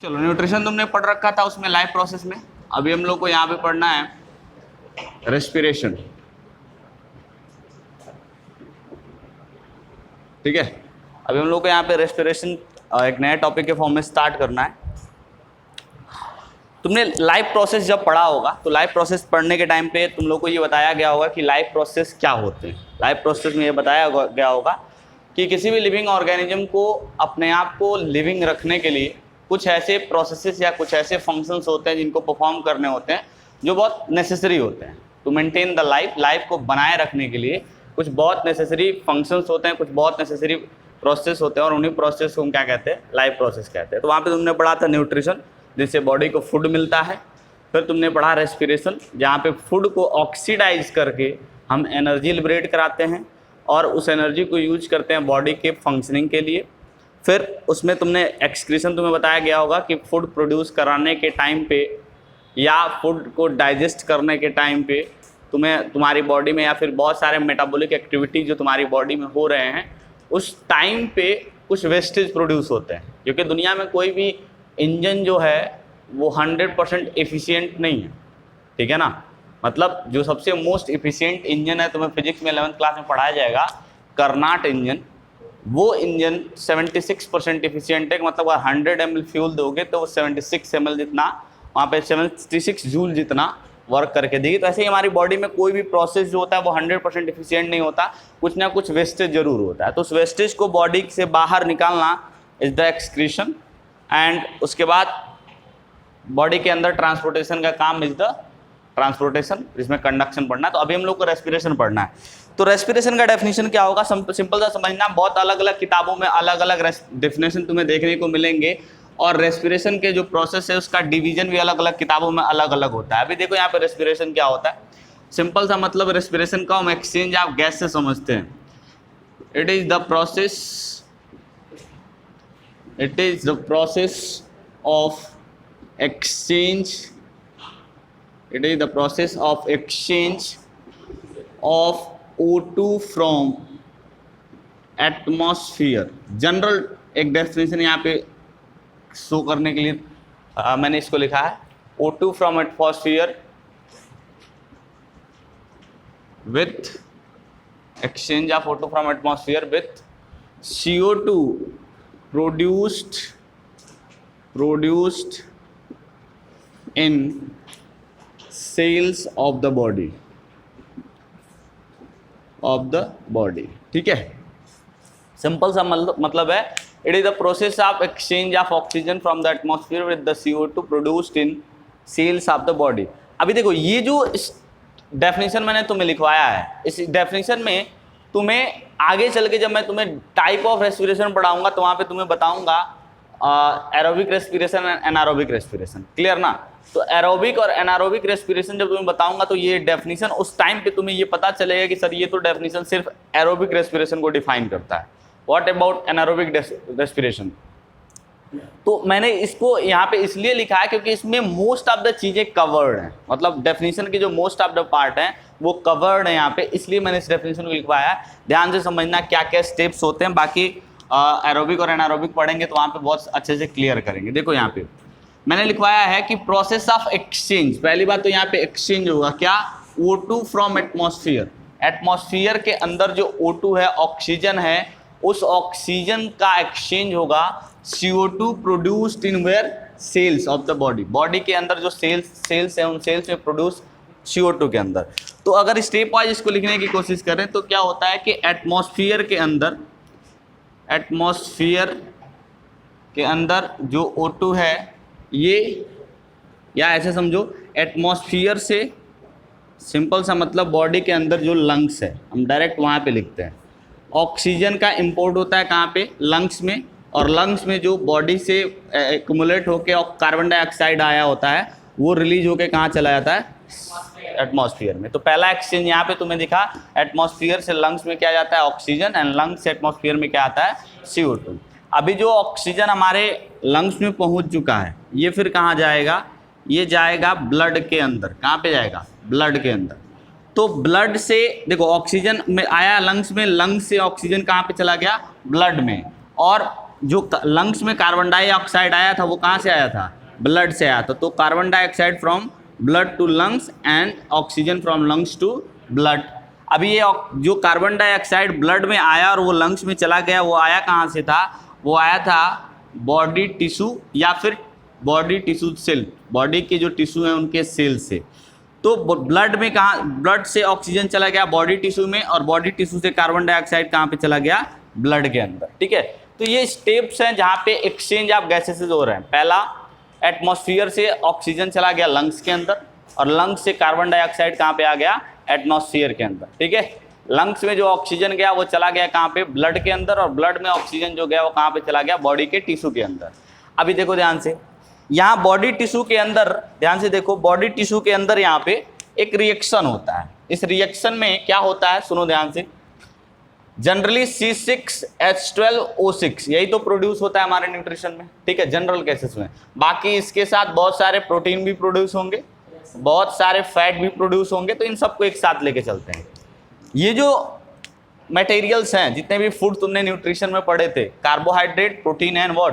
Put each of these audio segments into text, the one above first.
चलो न्यूट्रिशन तुमने पढ़ रखा था उसमें लाइफ प्रोसेस में। अभी हम लोग को यहाँ पे पढ़ना है रेस्पिरेशन। ठीक है, अभी हम लोग को यहाँ पे रेस्पिरेशन एक नया टॉपिक के फॉर्म में स्टार्ट करना है। तुमने लाइफ प्रोसेस जब पढ़ा होगा तो लाइफ प्रोसेस पढ़ने के टाइम पे तुम लोग को ये बताया गया होगा कि लाइफ प्रोसेस क्या होते हैं। लाइफ प्रोसेस में ये बताया गया होगा कि किसी भी लिविंग ऑर्गेनिज्म को अपने आप को लिविंग रखने के लिए कुछ ऐसे प्रोसेसेस या कुछ ऐसे फंक्शंस होते हैं जिनको परफॉर्म करने होते हैं जो बहुत नेसेसरी होते हैं टू मेंटेन द लाइफ को बनाए रखने के लिए। कुछ बहुत नेसेसरी फंक्शंस होते हैं, कुछ बहुत नेसेसरी प्रोसेस होते हैं और उन्हीं प्रोसेस को हम क्या कहते हैं, लाइफ प्रोसेस कहते हैं। तो वहाँ पे तुमने पढ़ा था न्यूट्रिशन, जिससे बॉडी को फूड मिलता है। फिर तुमने पढ़ा रेस्पिरेशन, जहाँ पे फूड को ऑक्सीडाइज करके हम एनर्जी लिबरेट कराते हैं और उस एनर्जी को यूज करते हैं बॉडी के फंक्शनिंग के लिए। फिर उसमें तुमने एक्सक्रीशन तुम्हें बताया गया होगा कि फूड प्रोड्यूस कराने के टाइम पे या फूड को डाइजेस्ट करने के टाइम पे तुम्हारी बॉडी में या फिर बहुत सारे मेटाबॉलिक एक्टिविटी जो तुम्हारी बॉडी में हो रहे हैं उस टाइम पे कुछ वेस्टेज प्रोड्यूस होते हैं। क्योंकि दुनिया में कोई भी इंजन जो है वो 100% एफिशिएंट नहीं है, ठीक है ना। मतलब जो सबसे मोस्ट एफिशिएंट इंजन है, तुम्हें फिजिक्स में 11th क्लास में पढ़ाया जाएगा, कर्नाट इंजन। वो इंजन 76% एफिशिएंट है। मतलब अगर 100 ml फ्यूल दोगे तो वो 76 ml जितना, वहाँ पे 76 जूल जितना वर्क करके देगी। तो ऐसे ही हमारी बॉडी में कोई भी प्रोसेस जो होता है वो 100% एफिशिएंट नहीं होता, कुछ ना कुछ वेस्टेज जरूर होता है। तो उस वेस्टेज को बॉडी से बाहर निकालना इज द एक्सक्रीशन। एंड उसके बाद बॉडी के अंदर ट्रांसपोर्टेशन का काम इज द ट्रांसपोर्टेशन, जिसमें कंडक्शन पढ़ना है। तो अभी हम लोग को रेस्पिरेशन पढ़ना है। तो रेस्पिरेशन का डेफिनेशन क्या होगा, सिंपल सा समझना। बहुत अलग अलग किताबों में अलग अलग डेफिनेशन तुम्हें देखने को मिलेंगे और रेस्पिरेशन के जो प्रोसेस है उसका डिवीजन भी अलग अलग किताबों में अलग अलग होता है। अभी देखो यहाँ पे रेस्पिरेशन क्या होता है। सिंपल सा मतलब रेस्पिरेशन का हम एक्सचेंज आप गैस से समझते हैं। It is the process of exchange of O2 from atmosphere। General एक डेफिनेशन यहाँ पे शो करने के लिए मैंने इसको लिखा है, O2 from atmosphere with exchange of O2 from atmosphere with CO2 produced in cells of the body। ठीक है, सिंपल सा मतलब है, it is the process of exchange of oxygen from the atmosphere with the CO2 produced in cells of the body. अभी देखो ये जो definition मैंने तुम्हें लिखवाया है, इस डेफिनेशन में तुम्हें आगे चल के जब मैं तुम्हें टाइप ऑफ रेस्पिरेशन पढ़ाऊंगा तो वहाँ पे तुम्हें बताऊंगा aerobic respiration and anaerobic respiration. Clear ना। तो एरोबिक और एनारोबिक रेस्पिरेशन जब तुम्हें बताऊंगा तो ये डेफिनेशन उस टाइम पे तुम्हें ये पता चलेगा कि सर ये तो डेफिनेशन सिर्फ एरोबिक रेस्पिरेशन को डिफाइन करता है। What about anaerobic respiration. तो मैंने इसको यहाँ पे इसलिए लिखा है क्योंकि इसमें मोस्ट ऑफ द चीज़ें कवर्ड हैं। मतलब डेफिनेशन के जो मोस्ट ऑफ द पार्ट हैं वो कवर्ड है यहाँ पे, इसलिए मैंने इस डेफिनेशन को लिखवाया है। ध्यान से समझना क्या क्या स्टेप्स होते हैं। बाकी एरोबिक और एनारोबिक पढ़ेंगे तो वहाँ पे बहुत अच्छे से क्लियर करेंगे। देखो यहाँ पे मैंने लिखवाया है कि प्रोसेस ऑफ एक्सचेंज। पहली बात तो यहाँ पे एक्सचेंज होगा क्या, O2 फ्रॉम एटमॉस्फेयर। एटमॉस्फेयर के अंदर जो O2 है, ऑक्सीजन है, उस ऑक्सीजन का एक्सचेंज होगा CO2 produced in where cells of the body. Body के अंदर जो सेल्स है उन सेल्स में प्रोड्यूस CO2 के अंदर। तो अगर स्टेप वाइज इसको लिखने की कोशिश करें तो क्या होता है कि एटमॉस्फेयर के अंदर जो O2 है ये, या ऐसे समझो एटमॉस्फेयर से सिंपल सा मतलब बॉडी के अंदर जो लंग्स है, हम डायरेक्ट वहाँ पे लिखते हैं। ऑक्सीजन का इंपोर्ट होता है कहाँ पे, लंग्स में। और लंग्स में जो बॉडी से एक्यूमुलेट होके और कार्बन डाइऑक्साइड आया होता है वो रिलीज होके कहाँ चला जाता है, एटमॉस्फेयर में। तो पहला एक्सचेंज यहाँ पे तुम्हें दिखा, एटमॉस्फेयर से लंग्स में क्या जाता है, ऑक्सीजन, एंड लंग्स से एटमॉस्फेयर में क्या आता है, CO2। अभी जो ऑक्सीजन हमारे लंग्स में पहुँच चुका है ये फिर कहाँ जाएगा, ये जाएगा ब्लड के अंदर। कहाँ पे जाएगा, ब्लड के अंदर। तो ब्लड से देखो ऑक्सीजन में आया लंग्स में, लंग्स से ऑक्सीजन कहाँ पे चला गया, ब्लड में। और जो लंग्स में कार्बन डाइऑक्साइड आया था वो कहाँ से आया था, ब्लड से आया था। तो carbon dioxide from blood to lungs and oxygen from lungs to blood. अभी ये जो कार्बन डाइऑक्साइड ब्लड में आया और वो लंग्स में चला गया, वो आया कहाँ से था, वो आया था बॉडी टिश्यू या फिर बॉडी टिश्यू सेल, बॉडी के जो टिश्यू हैं उनके सेल से। तो ब्लड में कहाँ, ब्लड से ऑक्सीजन चला गया बॉडी टिश्यू में, और बॉडी टिश्यू से कार्बन डाइऑक्साइड कहाँ पे चला गया, ब्लड के अंदर। ठीक है, तो ये स्टेप्स हैं जहाँ पे एक्सचेंज ऑफ गैसेस हो रहे हैं। पहला, एटमॉस्फेयर से ऑक्सीजन चला गया लंग्स के अंदर, और लंग्स से कार्बन डाइऑक्साइड कहाँ पे आ गया, एटमॉस्फेयर के अंदर। ठीक है, लंग्स में जो ऑक्सीजन गया वो चला गया कहाँ पे, ब्लड के अंदर, और ब्लड में ऑक्सीजन जो गया वो कहाँ पे चला गया, बॉडी के टिश्यू के अंदर। अभी देखो ध्यान से, यहाँ बॉडी टिश्यू के अंदर, ध्यान से देखो, बॉडी टिश्यू के अंदर यहाँ पे एक रिएक्शन होता है। इस रिएक्शन में क्या होता है, सुनो ध्यान से, जनरली C6H12O6 यही तो प्रोड्यूस होता है हमारे न्यूट्रिशन में। ठीक है, जनरल केसेस में। बाकी इसके साथ बहुत सारे प्रोटीन भी प्रोड्यूस होंगे, बहुत सारे फैट भी प्रोड्यूस होंगे, तो इन सबको एक साथ लेके चलते हैं। ये जो मटेरियल्स हैं, जितने भी फूड तुमने न्यूट्रिशन में पढ़े थे, carbohydrate, protein and what,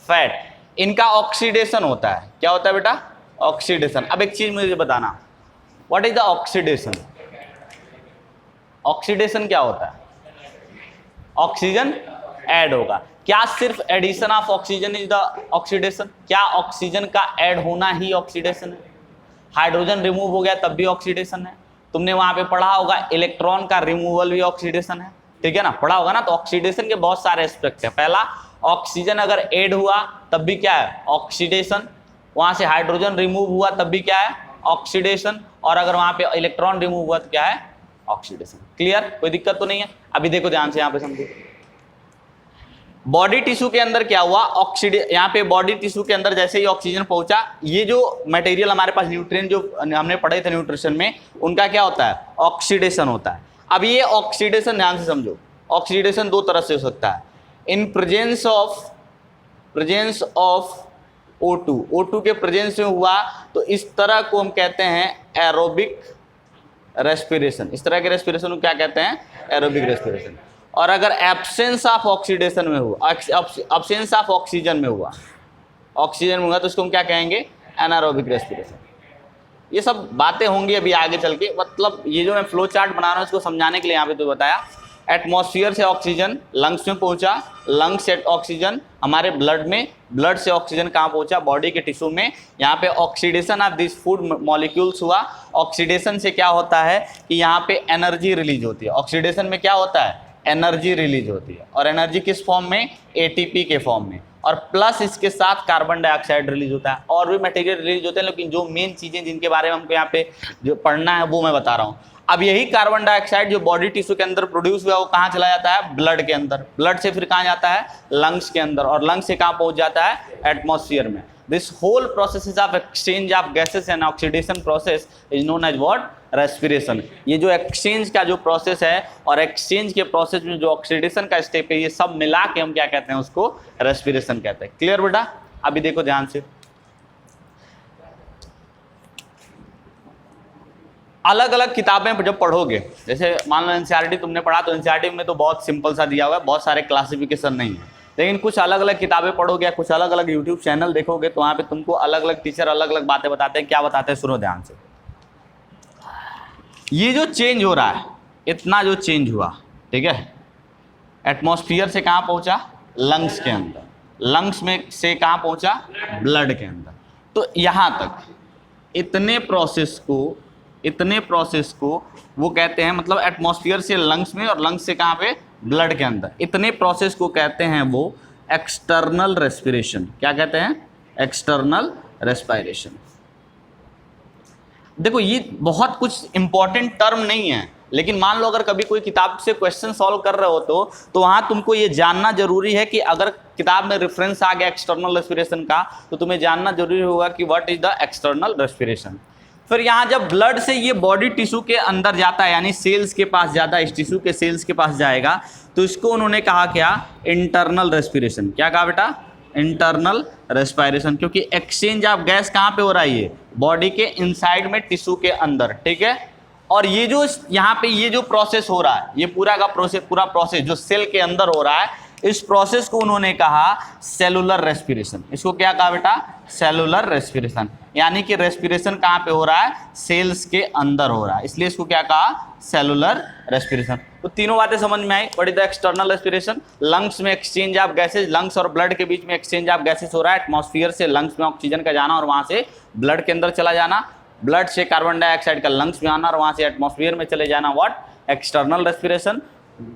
fat, इनका ऑक्सीडेशन होता है। क्या होता है बेटा, ऑक्सीडेशन। अब एक चीज मुझे बताना, what is the oxidation. Oxidation क्या होता है, ऑक्सीजन ऐड होगा। क्या सिर्फ addition of oxygen is the oxidation, क्या ऑक्सीजन का ऐड होना ही ऑक्सीडेशन है। हाइड्रोजन रिमूव हो गया तब भी ऑक्सीडेशन है। तुमने वहां पे पढ़ा होगा इलेक्ट्रॉन का रिमूवल भी ऑक्सीडेशन है। ठीक है ना, पढ़ा होगा ना। तो ऑक्सीडेशन के बहुत सारे एस्पेक्ट है। पहला, ऑक्सीजन अगर ऐड हुआ तब भी क्या है, ऑक्सीडेशन। वहां से हाइड्रोजन रिमूव हुआ तब भी क्या है, ऑक्सीडेशन। और अगर वहां पे इलेक्ट्रॉन रिमूव हुआ तो क्या है, ऑक्सीडेशन। क्लियर, कोई दिक्कत तो नहीं है। अभी देखो ध्यान से, यहाँ पे समझो, बॉडी टिश्यू के अंदर क्या हुआ, यहाँ पे बॉडी टिश्यू के अंदर जैसे ही ऑक्सीजन पहुंचा, ये जो मटेरियल हमारे पास न्यूट्रिएंट जो हमने पढ़े थे न्यूट्रिशन में, उनका क्या होता है, ऑक्सीडेशन होता है। अब ये ऑक्सीडेशन ध्यान से समझो, ऑक्सीडेशन दो तरह से हो सकता है। इन प्रेजेंस ऑफ O2 के प्रेजेंस में हुआ तो इस तरह को हम कहते हैं एरोबिक रेस्पिरेशन। इस तरह के रेस्पिरेशन को क्या कहते हैं, एरोबिक रेस्पिरेशन। और अगर एब्सेंस ऑफ ऑक्सीडेशन में हुआ, एब्सेंस ऑफ ऑक्सीजन में हुआ, ऑक्सीजन में हुआ, तो इसको हम क्या कहेंगे, एनारोबिक रेस्पिरेशन। ये सब बातें होंगी अभी आगे चल के। मतलब ये जो मैं फ्लो चार्ट बना रहा हूँ इसको समझाने के लिए यहाँ पे तो बताया। एटमॉस्फेयर से ऑक्सीजन लंग्स में पहुंचा, लंग्स से ऑक्सीजन हमारे ब्लड में, ब्लड से ऑक्सीजन कहाँ पहुंचा, बॉडी के टिश्यू में। यहाँ पे oxidation of this food molecules हुआ। ऑक्सीडेशन से क्या होता है कि यहाँ पे एनर्जी रिलीज होती है। ऑक्सीडेशन में क्या होता है, एनर्जी रिलीज होती है। और एनर्जी किस फॉर्म में, ATP के फॉर्म में। और प्लस इसके साथ कार्बन डाइऑक्साइड रिलीज होता है, और भी मटेरियल रिलीज होते हैं। लेकिन जो मेन चीज़ें जिनके बारे में हमको यहाँ पे जो पढ़ना है वो मैं बता रहा हूँ। अब यही कार्बन डाइऑक्साइड जो बॉडी टिश्यू के अंदर प्रोड्यूस हुआ वो कहाँ चला जाता है, ब्लड के अंदर। ब्लड से फिर कहाँ जाता है, लंग्स के अंदर। और लंग्स से कहाँ पहुँच जाता है, एटमॉस्फेयर में। This whole process of exchange of gases and oxidation process is known as what, respiration. ये जो एक्सचेंज का जो प्रोसेस है और एक्सचेंज के प्रोसेस में जो ऑक्सीडेशन का स्टेप है, ये सब मिला के हम क्या कहते हैं, उसको रेस्पिरेशन कहते हैं। क्लियर बेटा। अभी देखो ध्यान से, अलग अलग किताबें जब पढ़ोगे, जैसे मान लो एनसीईआरटी तुमने पढ़ा, तो एनसीईआरटी में तो बहुत सिंपल सा दिया हुआ है, बहुत सारे क्लासिफिकेशन नहीं है। लेकिन कुछ अलग अलग किताबें पढ़ोगे या कुछ अलग अलग यूट्यूब चैनल देखोगे तो वहाँ पे तुमको अलग अलग टीचर अलग अलग बातें बताते हैं। क्या बताते हैं, सुनो ध्यान से। ये जो चेंज हो रहा है, इतना जो चेंज हुआ, ठीक है, एटमॉस्फेयर से कहाँ पहुँचा, लंग्स के अंदर, लंग्स में से कहाँ पहुँचा, ब्लड के अंदर। तो यहाँ तक इतने प्रोसेस को वो कहते हैं, मतलब एटमॉस्फेयर से लंग्स में और लंग्स से कहाँ पे, ब्लड के अंदर। इतने प्रोसेस को कहते हैं वो एक्सटर्नल रेस्पिरेशन। क्या कहते हैं, एक्सटर्नल रेस्पिरेशन। देखो ये बहुत कुछ इंपॉर्टेंट टर्म नहीं है, लेकिन मान लो अगर कभी कोई किताब से क्वेश्चन सॉल्व कर रहे हो तो वहाँ तुमको ये जानना जरूरी है कि अगर किताब में रेफरेंस आ गया एक्सटर्नल रेस्पिरेशन का, तो तुम्हें जानना जरूरी होगा कि what is the external respiration. फिर यहाँ जब ब्लड से ये बॉडी टिश्यू के अंदर जाता है, यानी सेल्स के पास जाता है, इस टिश्यू के सेल्स के पास जाएगा, तो इसको उन्होंने कहा क्या, इंटरनल रेस्पिरेशन। क्या कहा बेटा, इंटरनल रेस्पिरेशन। क्योंकि एक्सचेंज ऑफ गैस कहाँ पे हो रहा है, ये बॉडी के इनसाइड में टिश्यू के अंदर। ठीक है, और ये जो यहाँ पे ये जो प्रोसेस हो रहा है, ये पूरा का प्रोसेस, पूरा प्रोसेस जो सेल के अंदर हो रहा है, इस प्रोसेस को उन्होंने कहा सेलुलर रेस्पिरेशन। इसको क्या कहा बेटा? Cellular respiration. यानी कि रेस्पिरेशन कहाँ पे हो रहा है? सेल्स के अंदर हो रहा है, इसलिए इसको क्या कहा? Cellular respiration. तो तीनों बातें समझ में आई। What is the external respiration? Lungs में एक्सचेंज ऑफ गैसेज, लंग्स और ब्लड के बीच में एक्सचेंज ऑफ गैसेज हो रहा है। एटमॉस्फेयर से लंग्स में ऑक्सीजन का जाना और वहां से ब्लड के अंदर चला जाना, ब्लड से कार्बन डाइऑक्साइड का लंग्स में आना और वहां से एटमॉस्फेयर में चले जाना। व्हाट? External respiration.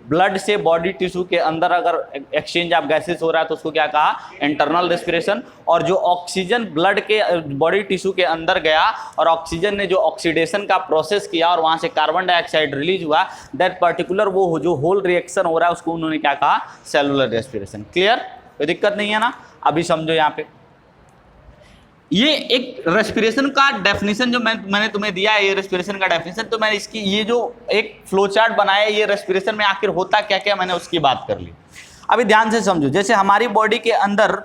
ब्लड से बॉडी टिश्यू के अंदर अगर एक्सचेंज ऑफ गैसेस हो रहा है तो उसको क्या कहा? Internal respiration. और जो ऑक्सीजन ब्लड के बॉडी टिश्यू के अंदर गया और ऑक्सीजन ने जो ऑक्सीडेशन का प्रोसेस किया और वहां से कार्बन डाइऑक्साइड रिलीज हुआ, दैट पर्टिकुलर वो जो होल रिएक्शन हो रहा है उसको उन्होंने क्या कहा? Cellular respiration. क्लियर? कोई दिक्कत नहीं है ना? अभी समझो यहाँ पे ये एक रेस्पिरेशन का डेफिनेशन जो मैंने तुम्हें दिया है, ये रेस्पिरेशन का डेफिनेशन, तो मैंने इसकी ये जो एक फ्लो चार्ट बनाया, ये रेस्पिरेशन में आखिर होता क्या क्या, मैंने उसकी बात कर ली। अभी ध्यान से समझो, जैसे हमारी बॉडी के अंदर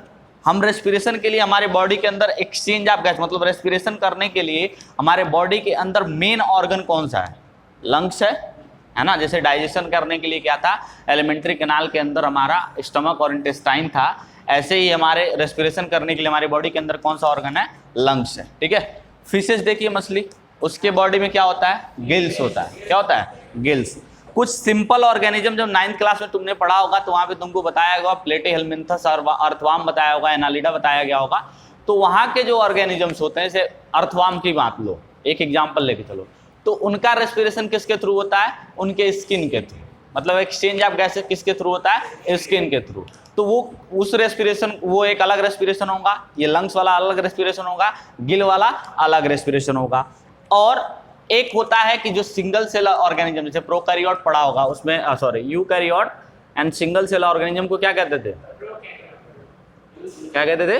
हम रेस्पिरेशन के लिए हमारे बॉडी के अंदर एक्सचेंज ऑफ गैस, मतलब रेस्पिरेशन करने के लिए हमारे बॉडी के अंदर मेन ऑर्गन कौन सा है? लंग्स है ना। जैसे डाइजेशन करने के लिए क्या था? एलिमेंट्री कैनाल के अंदर हमारा स्टमक और इंटेस्टाइन था। ऐसे ही हमारे रेस्पिरेशन करने के लिए हमारी बॉडी के अंदर कौन सा ऑर्गन है? लंग्स है। ठीक है। फिशेस देखिए, मछली, उसके बॉडी में क्या होता है? गिल्स होता है। क्या होता है? गिल्स। कुछ सिंपल ऑर्गेनिज्म जब 9th क्लास में तुमने पढ़ा होगा तो वहां पे तुमको बताया होगा प्लेटीहेल्मिन्थस और अर्थवार्म बताया होगा, एनालिडा बताया गया होगा। तो वहां के जो ऑर्गेनिजम्स होते हैं, जैसे अर्थवार्म की बात लो, एक एग्जाम्पल लेके चलो, तो उनका रेस्पिरेशन किसके थ्रू होता है? उनके स्किन के थ्रू। मतलब एक्सचेंज ऑफ गैसेस किसके थ्रू होता है? स्किन के थ्रू। तो वो उस रेस्पिरेशन, वो एक अलग रेस्पिरेशन होगा, ये लंग्स वाला अलग रेस्पिरेशन होगा, गिल वाला अलग रेस्पिरेशन होगा। और एक होता है कि जो सिंगल सेल ऑर्गेनिज्म, जैसे प्रोकैरियोट पढ़ा होगा उसमें, sorry eukaryote and single cell organism को क्या कहते थे? क्या कहते थे?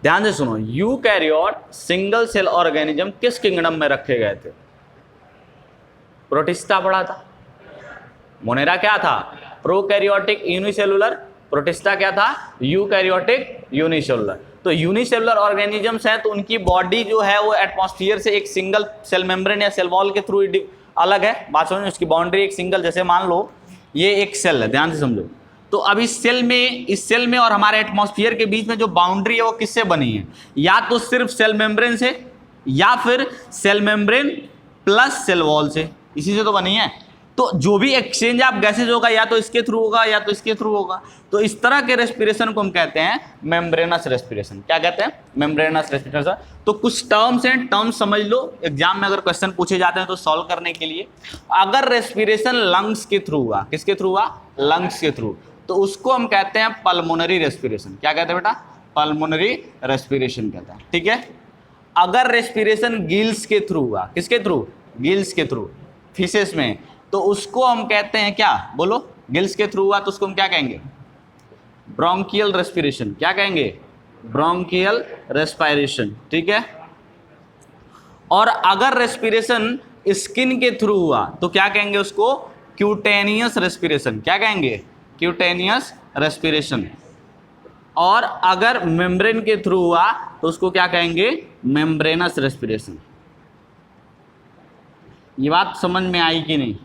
ध्यान से सुनो, यूकैरियोट सिंगल सेल ऑर्गेनिज्म किस किंगडम में रखे गए थे? प्रोटिस्टा पढ़ा था। मोनेरा क्या था? Prokaryotic unicellular. प्रोटिस्टा क्या था? Eukaryotic unicellular. तो यूनिसेलुलर ऑर्गेनिजम्स हैं तो उनकी बॉडी जो है वो एटमॉस्फेयर से एक सिंगल सेल मेम्ब्रेन या सेल वॉल के थ्रू अलग है। बात समझो, उसकी बाउंड्री एक सिंगल, जैसे मान लो ये एक सेल है, ध्यान से समझो। तो अब इस सेल में और हमारे एटमॉस्फेयर के बीच में जो बाउंड्री है वो किससे बनी है? या तो सिर्फ सेल मेम्ब्रेन से, या फिर cell membrane plus cell wall से, इसी से तो बनी है। तो जो भी एक्सचेंज ऑफ गैसेज होगा या तो इसके थ्रू होगा या तो इसके थ्रू होगा। तो इस तरह के रेस्पिरेशन को हम कहते हैं मेम्ब्रेनस रेस्पिरेशन। क्या कहते हैं? Membranes respiration. तो कुछ टर्म्स हैं, टर्म्स समझ लो, एग्जाम में अगर क्वेश्चन पूछे जाते हैं तो सॉल्व करने के लिए। अगर रेस्पिरेशन लंग्स के थ्रू हुआ, किसके थ्रू हुआ? लंग्स के थ्रू, तो उसको हम कहते हैं पल्मोनरी रेस्पिरेशन। क्या कहते हैं बेटा? पल्मोनरी रेस्पिरेशन कहते हैं। ठीक है। अगर रेस्पिरेशन गिल्स के थ्रू हुआ, किसके थ्रू? गिल्स के थ्रू, फिशेस में, तो उसको हम कहते हैं क्या? बोलो, गिल्स के थ्रू हुआ तो उसको हम क्या कहेंगे? Bronchial respiration. क्या कहेंगे? Bronchial respiration. ठीक है। और अगर रेस्पिरेशन स्किन के थ्रू हुआ तो क्या कहेंगे उसको? Cutaneous respiration. क्या कहेंगे? Cutaneous respiration. और अगर मेम्ब्रेन के थ्रू हुआ तो उसको क्या कहेंगे? Membranes respiration. ये बात समझ में आई कि नहीं?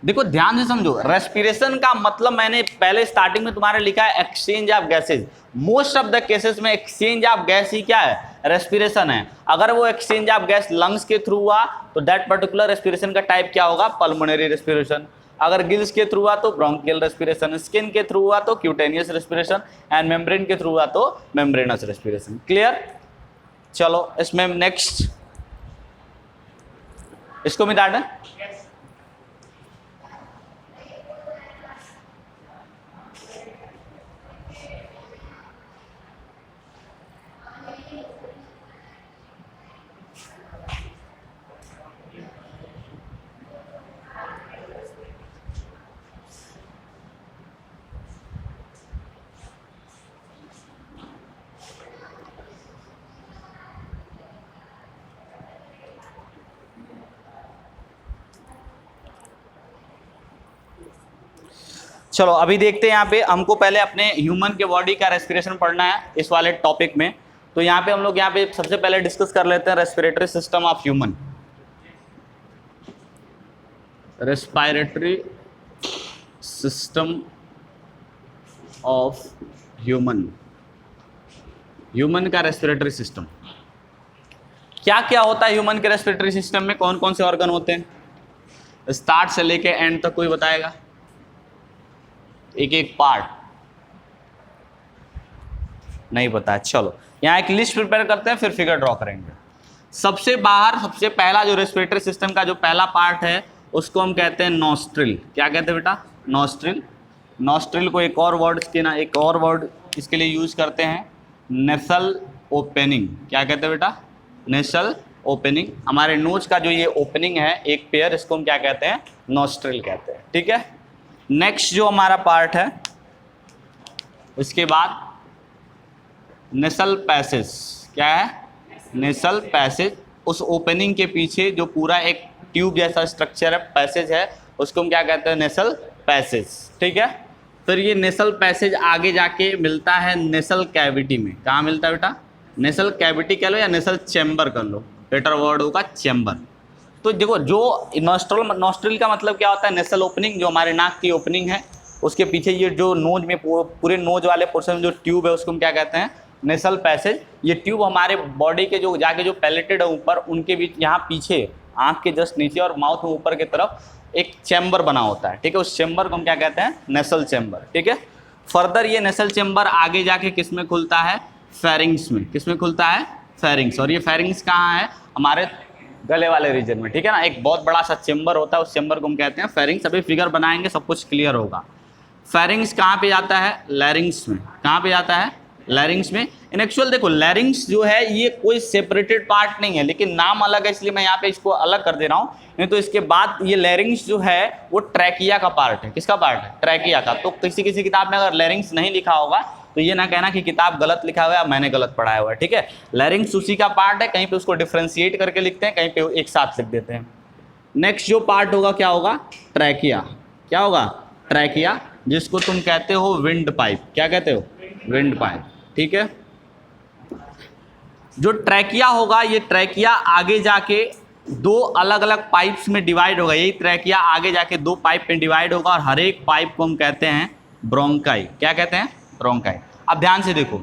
देखो ध्यान से समझो, रेस्पिरेशन का मतलब मैंने पहले स्टार्टिंग में तुम्हारे लिखा है exchange of gases. Most of the cases में एक्सचेंज ऑफ गैस ही क्या है? रेस्पिरेशन है। अगर वो एक्सचेंज ऑफ गैस लंग्स के थ्रू हुआ तो दैट पर्टिकुलर रेस्पिरेशन का टाइप क्या होगा? Pulmonary respiration. अगर गिल्स के थ्रू हुआ तो ब्रोंकियल रेस्पिरेशन, स्किन के थ्रू हुआ तो क्यूटेनियस रेस्पिरेशन, एंड मेम्ब्रेन के थ्रू हुआ तो मेम्ब्रेनस रेस्पिरेशन। क्लियर? चलो इसमें नेक्स्ट, इसको मिटा दें। चलो अभी देखते हैं, यहाँ पे हमको पहले अपने ह्यूमन के बॉडी का रेस्पिरेशन पढ़ना है इस वाले टॉपिक में। तो यहाँ पे हम लोग यहाँ पे सबसे पहले डिस्कस कर लेते हैं respiratory system of human. Respiratory system of human का रेस्पिरेटरी सिस्टम। क्या क्या होता है ह्यूमन के रेस्पिरेटरी सिस्टम में, कौन कौन से ऑर्गन होते हैं? स्टार्ट से लेके एंड तक कोई बताएगा? एक एक पार्ट नहीं पता। चलो यहाँ एक लिस्ट प्रिपेयर करते हैं, फिर फिगर ड्रॉ करेंगे। सबसे पहला जो रेस्पिरेटरी सिस्टम का जो पहला पार्ट है उसको हम कहते हैं नॉस्ट्रिल। क्या कहते हैं बेटा? नॉस्ट्रिल। नॉस्ट्रिल को एक और वर्ड इसके लिए यूज करते हैं, नेसल ओपनिंग। क्या कहते हैं बेटा? नेसल ओपनिंग। हमारे नोज का जो ये ओपनिंग है एक पेयर, इसको हम क्या कहते हैं? नॉस्ट्रिल कहते हैं। ठीक है। नेक्स्ट जो हमारा पार्ट है, उसके बाद नेसल पैसेज। क्या है? Nasal passage. उस ओपनिंग के पीछे जो पूरा एक ट्यूब जैसा स्ट्रक्चर है, पैसेज है, उसको हम क्या कहते हैं? Nasal passage. ठीक है। फिर ये नेसल पैसेज आगे जाके मिलता है नेसल कैविटी में। कहाँ मिलता है बेटा? नेसल कैविटी कह लो या नेसल चैम्बर कर लो, बेटर वर्ड होगा चैम्बर। तो देखो, जो नॉस्ट्रिल का मतलब क्या होता है? नेसल ओपनिंग, जो हमारे नाक की ओपनिंग है, उसके पीछे ये जो नोज में पूरे नोज वाले पोर्शन में जो ट्यूब है उसको हम क्या कहते हैं? Nasal passage. ये ट्यूब हमारे बॉडी के जो जाके जो पैलेटेड है ऊपर, उनके बीच यहाँ पीछे आँख के जस्ट नीचे और माउथ में ऊपर की तरफ एक चैम्बर बना होता है। ठीक है। उस चैम्बर को हम क्या कहते हैं? नेसल चैम्बर। ठीक है। फर्दर ये नेसल चैम्बर आगे जाके किस में खुलता है? फेरिंग्स में। किस में खुलता है? फेरिंग्स। और ये फेरिंग्स कहाँ है? हमारे गले वाले रीजन में। ठीक है ना। एक बहुत बड़ा सा चैम्बर होता है, उस चैम्बर को हम कहते हैं फेरिंग्स। अभी फिगर बनाएंगे सब कुछ क्लियर होगा। फेरिंग्स कहाँ पे जाता है? लैरिंग्स में। कहाँ पे जाता है? लैरिंग्स में। इन एक्चुअल देखो, लैरिंग्स जो है ये कोई सेपरेटेड पार्ट नहीं है, लेकिन नाम अलग है, इसलिए मैं यहाँ पे इसको अलग कर दे रहा हूँ। नहीं तो इसके बाद ये लैरिंग्स जो है वो ट्रैकिया का पार्ट है। किसका पार्ट है? ट्रैकिया का। तो किसी किताब में अगर लैरिंग्स नहीं लिखा होगा तो ये ना कहना कि किताब गलत लिखा हुआ है, मैंने गलत पढ़ाया हुआ है। ठीक है। लैरिंग्स उसी का पार्ट है, कहीं पे उसको डिफ्रेंशिएट करके लिखते हैं, कहीं पे एक साथ लिख देते हैं। नेक्स्ट जो पार्ट होगा क्या होगा? ट्रैकिया। क्या होगा? ट्रैकिया, जिसको तुम कहते हो विंड पाइप। क्या कहते हो? Wind pipe. ठीक है। जो ट्रैकिया होगा, ये ट्रैकिया आगे जाके दो अलग अलग पाइप्स में डिवाइड होगा। यही ट्रैकिया आगे जाके दो पाइप में डिवाइड होगा और हर एक पाइप को हम कहते हैं ब्रोंकाई। क्या कहते हैं? ब्रोंकाई। अब ध्यान से देखो,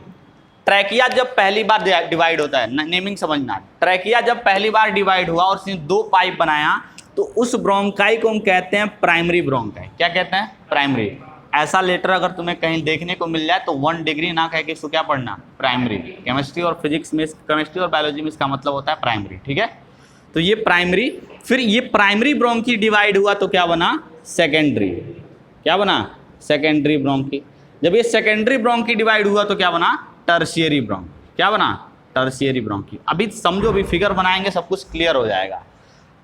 ट्रैकिया जब पहली बार डिवाइड होता है, नेमिंग समझना। ट्रैकिया जब पहली बार डिवाइड हुआ और उसने दो पाइप बनाया, तो उस ब्रोंकाई को हम कहते हैं प्राइमरी ब्रोंकाई। क्या कहते हैं? प्राइमरी। ऐसा लेटर अगर तुम्हें कहीं देखने को मिल जाए तो 1 डिग्री ना कह के इसको क्या पढ़ना? प्राइमरी। केमिस्ट्री और फिजिक्स में, केमिस्ट्री और बायोलॉजी में इसका मतलब होता है प्राइमरी। ठीक है। तो ये प्राइमरी, फिर ये प्राइमरी ब्रोंकी डिवाइड हुआ तो क्या बना? सेकेंडरी। क्या बना? Secondary bronchi. जब ये सेकेंडरी ब्रोंकी डिवाइड हुआ तो क्या बना? Tertiary bronchi. क्या बना? Tertiary bronchi. अभी समझो, अभी फिगर बनाएंगे सब कुछ क्लियर हो जाएगा।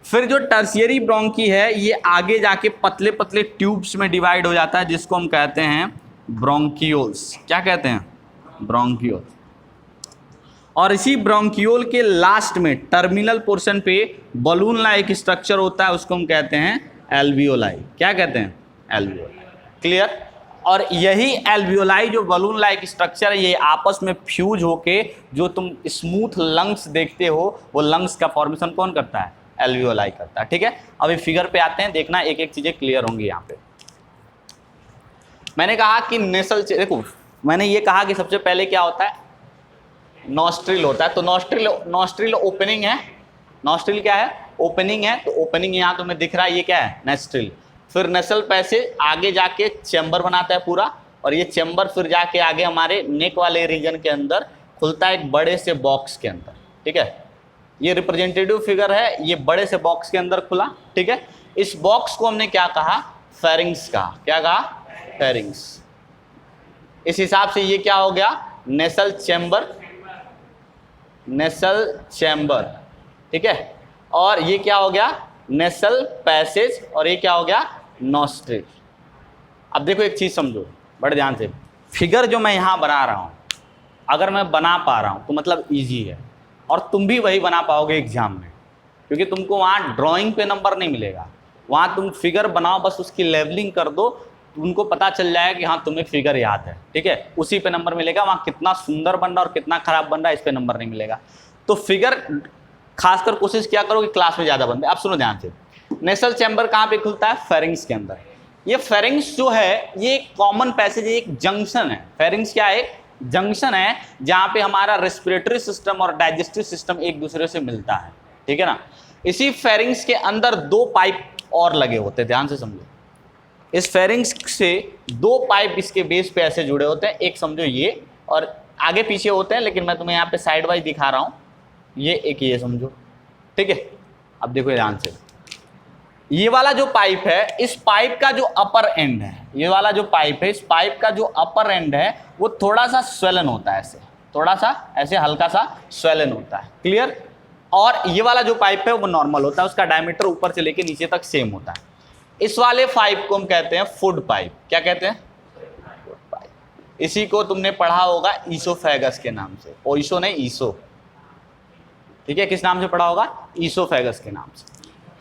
फिर जो टर्शियरी ब्रोंकी है ये आगे जाके पतले पतले ट्यूब्स में डिवाइड हो जाता है, जिसको हम कहते हैं ब्रोंकियोल्स। क्या कहते हैं? ब्रोंकियोल्स। और इसी ब्रोंकियोल के लास्ट में टर्मिनल पोर्शन पे बलून लाइक स्ट्रक्चर होता है, उसको हम कहते हैं एल्वियोलाई। क्या कहते हैं? एल्वियोलाई। क्लियर। और यही एल्वियोलाई जो बलून लाइक स्ट्रक्चर है, ये आपस में फ्यूज होके जो तुम स्मूथ लंग्स देखते हो, वो लंग्स का फॉर्मेशन कौन करता है? एल्वियोलाई करता है। ठीक है। अभी फिगर पे आते हैं, देखना एक एक चीजें क्लियर होंगी। यहाँ पे मैंने कहा कि नेसल, देखो मैंने ये कहा कि सबसे पहले क्या होता है? नॉस्ट्रिल होता है। तो नॉस्ट्रिल ओपनिंग है। नॉस्ट्रिल क्या है? ओपनिंग है। तो ओपनिंग यहाँ तुम्हें दिख रहा है, ये क्या है? नॉस्ट्रिल। फिर नेसल पैसेज आगे जाके चैम्बर बनाता है पूरा, और ये चैम्बर फिर जाके आगे हमारे नेक वाले रीजन के अंदर खुलता है एक बड़े से बॉक्स के अंदर। ठीक है। ये रिप्रेजेंटेटिव फिगर है, ये बड़े से बॉक्स के अंदर खुला। ठीक है। इस बॉक्स को हमने क्या कहा? फेरिंग्स कहा। क्या कहा? फेरिंग्स। इस हिसाब से ये क्या हो गया? नेसल चैम्बर। नेसल चैम्बर। ठीक है। और ये क्या हो गया? Nasal passage. और ये क्या हो गया? नॉस्ट्रिल। अब देखो एक चीज समझो बड़े ध्यान से, फिगर जो मैं यहाँ बना रहा हूँ, अगर मैं बना पा रहा हूँ तो मतलब इजी है, और तुम भी वही बना पाओगे एग्जाम में, क्योंकि तुमको वहाँ ड्राइंग पे नंबर नहीं मिलेगा। वहाँ तुम फिगर बनाओ, बस उसकी लेवलिंग कर दो, उनको पता चल जाएगा कि हाँ तुम्हें फिगर याद है। ठीक है। उसी पे नंबर मिलेगा। वहाँ कितना सुंदर बन रहा है और कितना खराब बन रहा है, इस पे नंबर नहीं मिलेगा। तो फिगर खासकर कोशिश किया करो कि क्लास में ज़्यादा बंदे। अब सुनो ध्यान से, नेसल चैम्बर कहाँ पे खुलता है? फेरिंग्स के अंदर। ये फेरिंग्स जो है ये एक कॉमन पैसेज, एक जंक्शन है। फेरिंग्स क्या है? एक जंक्शन है जहाँ पे हमारा रेस्पिरेटरी सिस्टम और डाइजेस्टिव सिस्टम एक दूसरे से मिलता है, ठीक है ना। इसी फेरिंग्स के अंदर दो पाइप और लगे होते हैं, ध्यान से समझो। इस फेरिंग्स से दो पाइप इसके बेस पे ऐसे जुड़े होते हैं, एक समझो ये और आगे पीछे होते हैं, लेकिन मैं तुम्हें यहाँ पे साइड वाइज दिखा रहा हूँ। ये एक ये समझो, ठीक है। अब देखो ध्यान से, ये वाला जो पाइप है, इस पाइप का जो अपर एंड है, ये वाला जो पाइप है, इस पाइप का जो अपर एंड है वो थोड़ा सा स्वेलन होता है, ऐसे थोड़ा सा ऐसे हल्का सा स्वेलन होता है, क्लियर। और ये वाला जो पाइप है वो नॉर्मल होता है, उसका डायमीटर ऊपर से लेके नीचे तक सेम होता है। इस वाले पाइप को हम कहते हैं फूड पाइप। क्या कहते हैं? Food pipe. इसी को तुमने पढ़ा होगा ईसोफेगस के नाम से, ओइसो नहीं ईसो, ठीक है। किस नाम से पढ़ा होगा? ईसोफेगस के नाम से।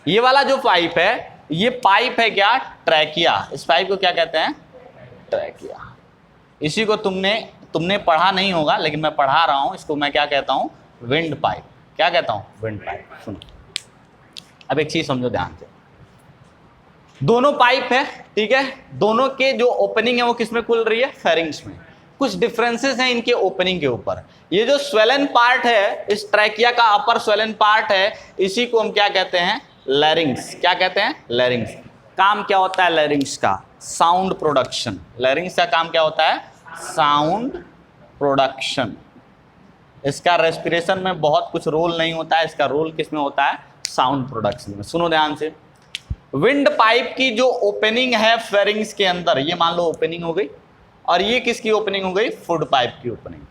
ये वाला जो पाइप है, ये पाइप है क्या? ट्रैकिया। इस पाइप को क्या कहते हैं? ट्रैकिया। इसी को तुमने पढ़ा नहीं होगा, लेकिन मैं पढ़ा रहा हूं, इसको मैं क्या कहता हूं? Wind pipe. क्या कहता हूं? Wind pipe. सुनो, अब एक चीज समझो ध्यान से, दोनों पाइप है, ठीक है, दोनों के जो ओपनिंग है वो किस में खुल रही है? फेरिंग्स में। कुछ डिफरेंसेस हैं इनके ओपनिंग के ऊपर। ये जो स्वेलन पार्ट है, इस ट्रैकिया का अपर स्वेलन पार्ट है, इसी को हम क्या कहते हैं? लैरिंग्स। क्या कहते हैं? लैरिंग्स। काम क्या होता है लैरिंग्स का? Sound production. लैरिंग्स का काम क्या होता है? Sound production. इसका रेस्पिरेशन में बहुत कुछ रोल नहीं होता है, इसका रोल किस में होता है? साउंड प्रोडक्शन में। सुनो ध्यान से, विंड पाइप की जो ओपनिंग है फेरिंग्स के अंदर, ये मान लो ओपनिंग हो गई, और ये किसकी ओपनिंग हो गई? फूड पाइप की ओपनिंग।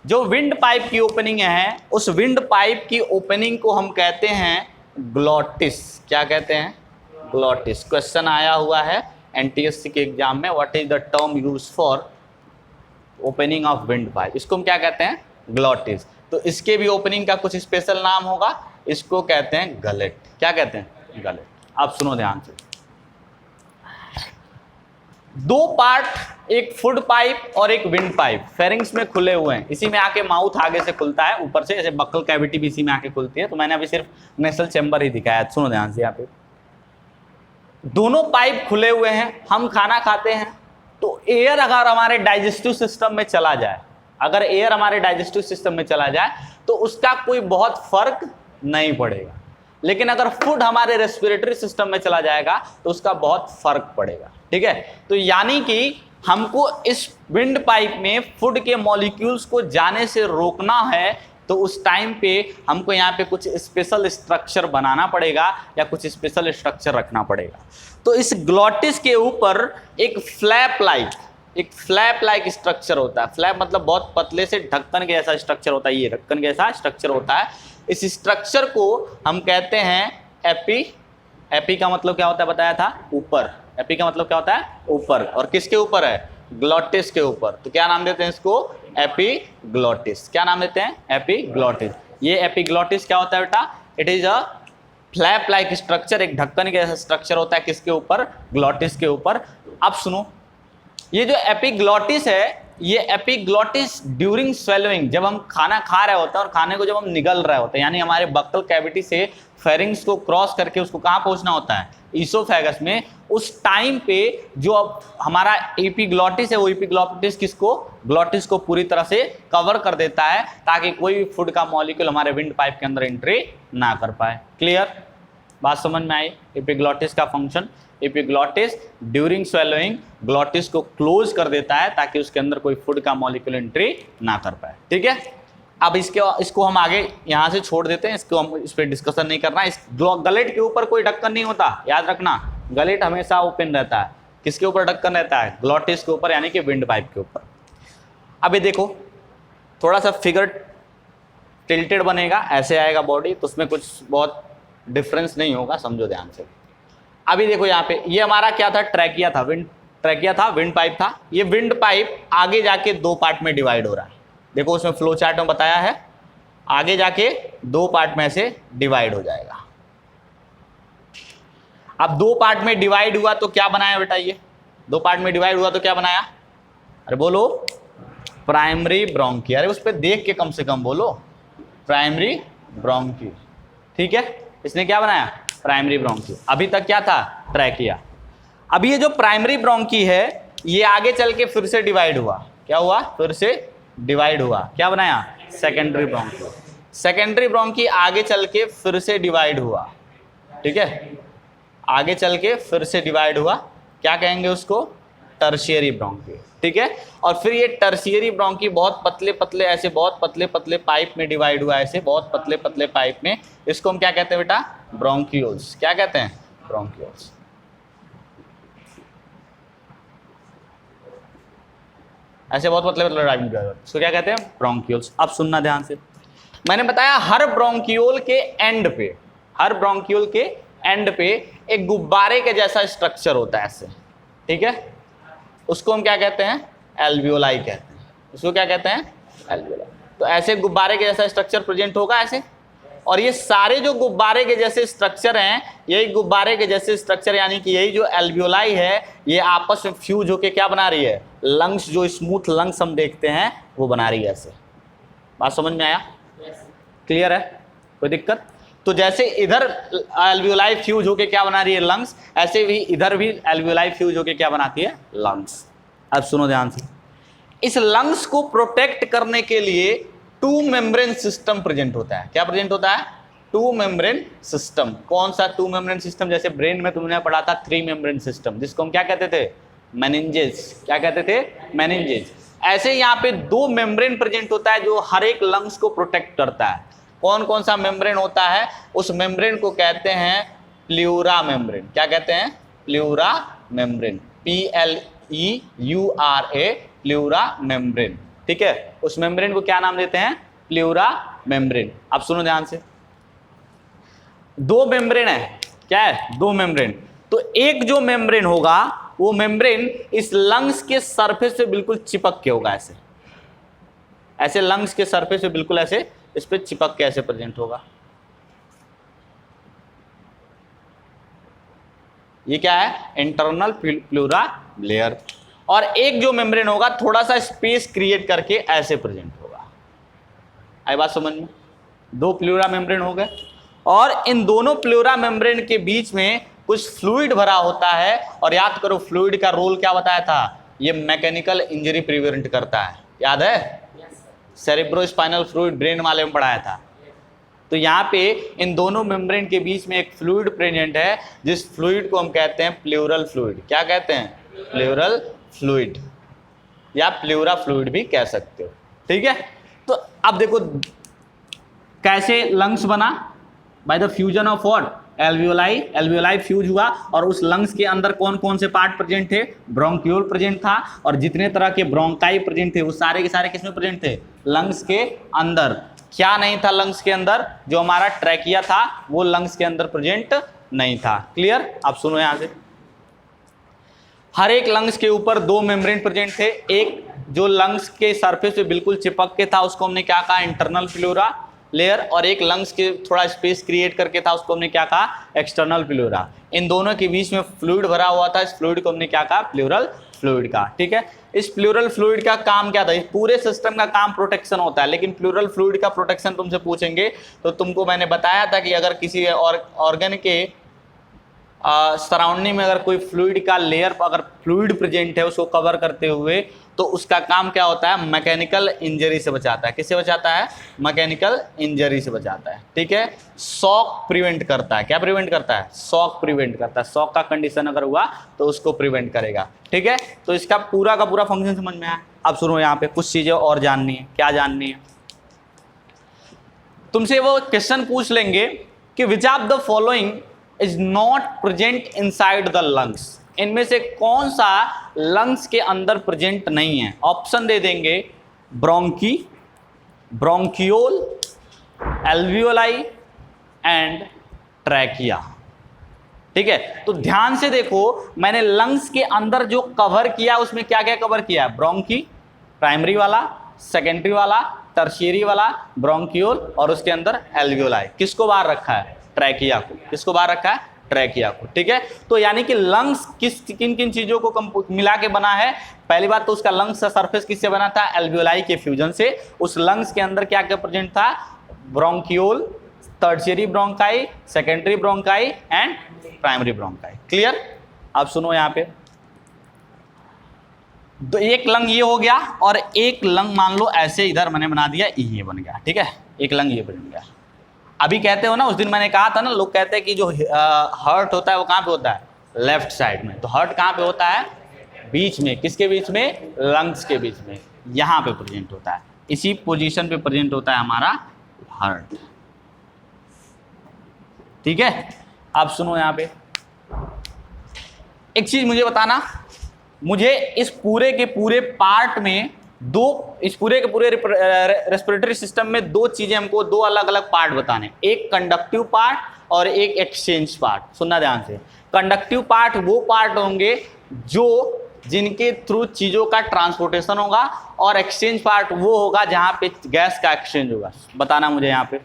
जो विंड पाइप की ओपनिंग है, उस विंड पाइप की ओपनिंग को हम कहते हैं ग्लॉटिस। क्या कहते हैं? ग्लॉटिस। क्वेश्चन आया हुआ है एनटीएससी के एग्जाम में, what is the term use for opening of wind pipe? इसको हम क्या कहते हैं? ग्लॉटिस। तो इसके भी ओपनिंग का कुछ स्पेशल नाम होगा, इसको कहते हैं गलेट। क्या कहते हैं? गलेट। अब सुनो ध्यान से, दो पार्ट, एक फूड पाइप और एक विंड पाइप फेरिंग्स में खुले हुए हैं। इसी में आके माउथ आगे से खुलता है, ऊपर से ऐसे बक्कल कैविटी भी इसी में आके खुलती है। तो मैंने अभी सिर्फ नेसल चैम्बर ही दिखाया। सुनो ध्यान से, यहाँ पे दोनों पाइप खुले हुए हैं। हम खाना खाते हैं तो एयर अगर हमारे डाइजेस्टिव सिस्टम में चला जाए, अगर एयर हमारे डाइजेस्टिव सिस्टम में चला जाए तो उसका कोई बहुत फर्क नहीं पड़ेगा, लेकिन अगर फूड हमारे रेस्पिरेटरी सिस्टम में चला जाएगा तो उसका बहुत फर्क पड़ेगा, ठीक है। तो यानी कि हमको इस विंड पाइप में फूड के मॉलिक्यूल्स को जाने से रोकना है, तो उस टाइम पे हमको यहाँ पे कुछ स्पेशल स्ट्रक्चर बनाना पड़ेगा या कुछ स्पेशल स्ट्रक्चर रखना पड़ेगा। तो इस ग्लॉटिस के ऊपर एक फ्लैप लाइक स्ट्रक्चर होता है। फ्लैप मतलब बहुत पतले से ढक्कन के जैसा स्ट्रक्चर होता है, ये ढक्कन के जैसा स्ट्रक्चर होता है। इस स्ट्रक्चर को हम कहते हैं एपी। एपी का मतलब क्या होता है बताया था? ऊपर। एपी का मतलब क्या होता है? ऊपर। और किसके ऊपर है? ग्लॉटिस के ऊपर। तो क्या नाम देते हैं इसको? एपीग्लॉटिस। क्या नाम देते हैं? एपीग्लॉटिस। ये एपीग्लॉटिस क्या होता है बेटा? It is a flap like structure, एक ढक्कन के जैसा स्ट्रक्चर होता है। किसके ऊपर? ग्लॉटिस के ऊपर। अब सुनो, ये जो एपीग्लॉटिस है, ये एपीग्लॉटिस ड्यूरिंग स्वेलोइंग, जब हम खाना खा रहे होते हैं और खाने को जब हम निगल रहे होते हैं, यानी हमारे बक्कल कैविटी से फेरिंग्स को क्रॉस करके उसको कहाँ पहुंचना होता है? ईसोफेगस में। उस टाइम पे जो अब हमारा एपीग्लॉटिस है, वो एपीग्लॉटिस किसको? ग्लॉटिस को पूरी तरह से कवर कर देता है, ताकि कोई भी फूड का मॉलिक्यूल हमारे विंड पाइप के अंदर एंट्री ना कर पाए। क्लियर? बात समझ में आई? एपीग्लॉटिस का function, epiglottis during swallowing glottis को क्लोज कर देता है ताकि उसके अंदर कोई फूड का मॉलिक्यूल एंट्री ना कर पाए, ठीक है। अब इसको हम आगे यहाँ से छोड़ देते हैं, इसको हम इस पर डिस्कशन नहीं करना। इस गलेट के ऊपर कोई ढक्कन नहीं होता, याद रखना। गलेट हमेशा ओपन रहता है। किसके ऊपर ढक्कन रहता है? ग्लॉटिस के ऊपर, यानी कि विंड पाइप के ऊपर। अब ये देखो, थोड़ा सा फिगर टिल्टेड बनेगा, ऐसे आएगा बॉडी, तो उसमें कुछ बहुत डिफरेंस नहीं होगा, समझो ध्यान से। अभी देखो यहाँ पे, ये हमारा क्या था? ट्रैकिया था, विंड पाइप था। ये विंड पाइप आगे जाके दो पार्ट में डिवाइड हो रहा है। देखो उसमें फ्लो चार्ट में बताया है, आगे जाके दो पार्ट में से डिवाइड हो जाएगा। अब दो पार्ट में डिवाइड हुआ तो क्या बनाया बेटा? ये दो पार्ट में डिवाइड हुआ तो क्या बनाया? अरे बोलो, प्राइमरी ब्रोंकी। अरे उस पर देख के कम से कम बोलो, प्राइमरी ब्रोंकी। ठीक है, इसने क्या बनाया, प्राइमरी ब्रोंकी। अभी तक क्या था, ट्रैकिया। अब ये जो प्राइमरी ब्रोंकी है ये आगे चल के फिर से डिवाइड हुआ, क्या हुआ, फिर से डिवाइड हुआ, क्या बनाया, सेकेंडरी ब्रोंकी। सेकेंडरी ब्रोंकी आगे चल के फिर से डिवाइड हुआ, ठीक है, आगे चल के फिर से डिवाइड हुआ, क्या कहेंगे उसको, टर्शियरी ब्रोंकी, ठीक है। और फिर ये टर्शियरी ब्रोंकी बहुत पतले पतले ऐसे बहुत पतले पतले पाइप में डिवाइड हुआ, ऐसे बहुत पतले पतले पाइप में, इसको हम क्या कहते हैं बेटा, ब्रोंकियोल्स। क्या कहते हैं, ब्रोंकियोल्स। ऐसे बहुत पतले पतले इसको क्या कहते हैं, ब्रोंकियोल्स। अब सुनना ध्यान से, मैंने बताया हर ब्रोंकियोल के एंड पे, हर ब्रोंकियोल के एंड पे एक गुब्बारे के जैसा स्ट्रक्चर होता है ऐसे, ठीक है, उसको हम क्या कहते हैं, एल्वियोलाई कहते हैं। उसको क्या कहते हैं, एल्वियोलाई। तो ऐसे गुब्बारे के जैसा स्ट्रक्चर प्रेजेंट होगा ऐसे, और ये सारे जो गुब्बारे के जैसे स्ट्रक्चर हैं, यही गुब्बारे के जैसे स्ट्रक्चर यानी कि यही जो एल्वियोलाई है, ये आपस में फ्यूज होके क्या बना रही है, लंग्स, जो स्मूथ लंग्स हम देखते हैं वो बना रही है ऐसे। बात समझ में आया, क्लियर है, कोई दिक्कत। तो जैसे इधर एल्वियोलाई फ्यूज होके क्या बना रही है, लंग्स, ऐसे भी इधर भी एल्वियोलाई फ्यूज होके क्या बनाती है, लंग्स। अब सुनो ध्यान से, इस लंग्स को प्रोटेक्ट करने के लिए टू मेम्ब्रेन सिस्टम प्रेजेंट होता है। क्या प्रेजेंट होता है, टू मेम्ब्रेन सिस्टम। कौन सा टू मेम्ब्रेन सिस्टम, जैसे ब्रेन में तुमने पढ़ा था थ्री मेम्ब्रेन सिस्टम, जिसको हम क्या कहते थे, मेनिंजेस। क्या कहते थे, मेनिंजेस। ऐसे यहाँ पे दो मेम्ब्रेन प्रेजेंट होता है जो हर एक लंग्स को प्रोटेक्ट करता है। कौन कौन सा मेम्ब्रेन होता है, उस मेम्ब्रेन को कहते हैं प्लूरा मेम्ब्रेन। क्या कहते हैं, pleura membrane, PLEURA, pleura membrane, ठीक है। उस मेम्ब्रेन को क्या नाम देते हैं, प्लूरा मेम्ब्रेन। अब सुनो ध्यान से, दो मेम्ब्रेन है, क्या है, दो मेम्ब्रेन। तो एक जो मेम्ब्रेन होगा वो मेम्ब्रेन इस लंग्स के सरफेस पे बिल्कुल चिपक के होगा, ऐसे ऐसे लंग्स के सरफेस पे बिल्कुल ऐसे इस पे चिपक के ऐसे प्रेजेंट होगा। ये क्या है, इंटरनल प्लूरा लेयर। और एक जो मेम्ब्रेन होगा थोड़ा सा स्पेस क्रिएट करके ऐसे प्रेजेंट होगा। आई बात समझ में, दो प्लूरा मेम्ब्रेन हो गए, और इन दोनों प्लूरा मेम्ब्रेन के बीच में कुछ फ्लूइड भरा होता है। और याद करो फ्लूइड का रोल क्या बताया था, ये मैकेनिकल इंजरी प्रिवेंट करता है, याद है, सेरेब्रोस्पाइनल फ्लूइड ब्रेन वाले में पढ़ाया था। तो यहाँ पे इन दोनों मेम्ब्रेन के बीच में एक फ्लूइड प्रेजेंट है, जिस फ्लूइड को हम कहते हैं प्लूरल फ्लूइड। क्या कहते हैं, प्लूरल फ्लूइड, या प्लूरा फ्लूइड भी कह सकते हो, ठीक है। तो अब देखो कैसे लंग्स बना, by the fusion of what, alveoli. Alveoli fuse हुआ और उस लंग्स के अंदर कौन कौन से पार्ट प्रेजेंट थे, ब्रोंकियोल प्रेजेंट था, और जितने तरह के ब्रोंकाई प्रेजेंट थे वो सारे के सारे किसमें प्रेजेंट थे, लंग्स के अंदर। क्या नहीं था लंग्स के अंदर, जो हमारा ट्रैकिया था वो लंग्स के अंदर प्रेजेंट नहीं था। क्लियर। अब सुनो यहां से, हर एक लंग्स के ऊपर दो मेम्ब्रेन प्रेजेंट थे। एक जो लंग्स के सरफेस पे बिल्कुल चिपक के था उसको हमने क्या कहा, इंटरनल प्लूरा लेयर, और एक लंग्स के थोड़ा स्पेस क्रिएट करके था उसको हमने क्या कहा, एक्सटर्नल प्लूरा। इन दोनों के बीच में फ्लूइड भरा हुआ था, इस फ्लूइड को हमने क्या कहा, प्लूरल फ्लूइड का, ठीक है। इस प्लूरल फ्लूइड का काम क्या था, इस पूरे सिस्टम का काम प्रोटेक्शन होता है, लेकिन प्लूरल फ्लूइड का प्रोटेक्शन तुमसे पूछेंगे तो तुमको मैंने बताया था कि अगर किसी ऑर्गन के सराउंडिंग में अगर कोई फ्लूइड का लेयर, अगर फ्लूइड प्रेजेंट है उसको कवर करते हुए, तो उसका काम क्या होता है, मैकेनिकल इंजरी से बचाता है। किससे बचाता है, मैकेनिकल इंजरी से बचाता है, ठीक है। शॉक प्रिवेंट करता है, क्या प्रिवेंट करता है, शॉक प्रिवेंट करता है। शॉक का कंडीशन अगर हुआ तो उसको प्रिवेंट करेगा, ठीक है। तो इसका पूरा का पूरा फंक्शन समझ में आया। अब सुनो, यहाँ पे कुछ चीजें और जाननी है। क्या जाननी है, तुमसे वो क्वेश्चन पूछ लेंगे कि which of the following is not present inside the lungs, इनमें से कौन सा लंग्स के अंदर प्रेजेंट नहीं है। ऑप्शन दे देंगे, bronchi, bronchiole, alveoli and trachea, ठीक है। तो ध्यान से देखो, मैंने लंग्स के अंदर जो कवर किया उसमें क्या क्या कवर किया, ब्रोंकी प्राइमरी वाला, सेकेंडरी वाला, टर्शियरी वाला, ब्रोंकियोल, और उसके अंदर एल्वियोलाई। किसको बाहर रखा है, ट्रैकिया को। किसको बाहर रखा है, ट्रैकिया को, ठीक है। तो यानी कि लंग्स किन किन चीजों को मिला के बना है। पहली बात तो उसका लंग्स का सरफेस किससे बना था, एल्वियोलाई के फ्यूजन से। उस लंग्स के अंदर क्या क्या प्रेजेंट था, bronchiole, tertiary bronchi, secondary bronchi and primary bronchi. Clear? अब सुनो यहाँ पे, तो एक लंग ये हो गया और एक लंग मान लो ऐसे इधर मैंने बना दिया, ये बन गया, ठीक है, एक लंग ये बन गया। अभी कहते हो ना, उस दिन मैंने कहा था ना, लोग कहते हैं कि जो हर्ट होता है वो कहाँ पे होता है? लेफ्ट साइड में। तो हर्ट कहाँ पे होता है? बीच में। किसके बीच में? लंग्स के बीच में, यहाँ पे प्रेजेंट होता है, इसी पोजीशन पे प्रेजेंट होता है हमारा हार्ट। ठीक है, अब सुनो यहाँ पे एक चीज मुझे बताना, मुझे इस पूरे के पूरे पार्ट में इस पूरे के पूरे रेस्पिरेटरी सिस्टम में दो चीजें हमको, दो अलग अलग पार्ट बताने, एक कंडक्टिव पार्ट और एक एक्सचेंज पार्ट। सुनना ध्यान से, कंडक्टिव पार्ट वो पार्ट होंगे जिनके थ्रू चीजों का ट्रांसपोर्टेशन होगा, और एक्सचेंज पार्ट वो होगा जहां पे गैस का एक्सचेंज होगा। बताना मुझे यहाँ पे,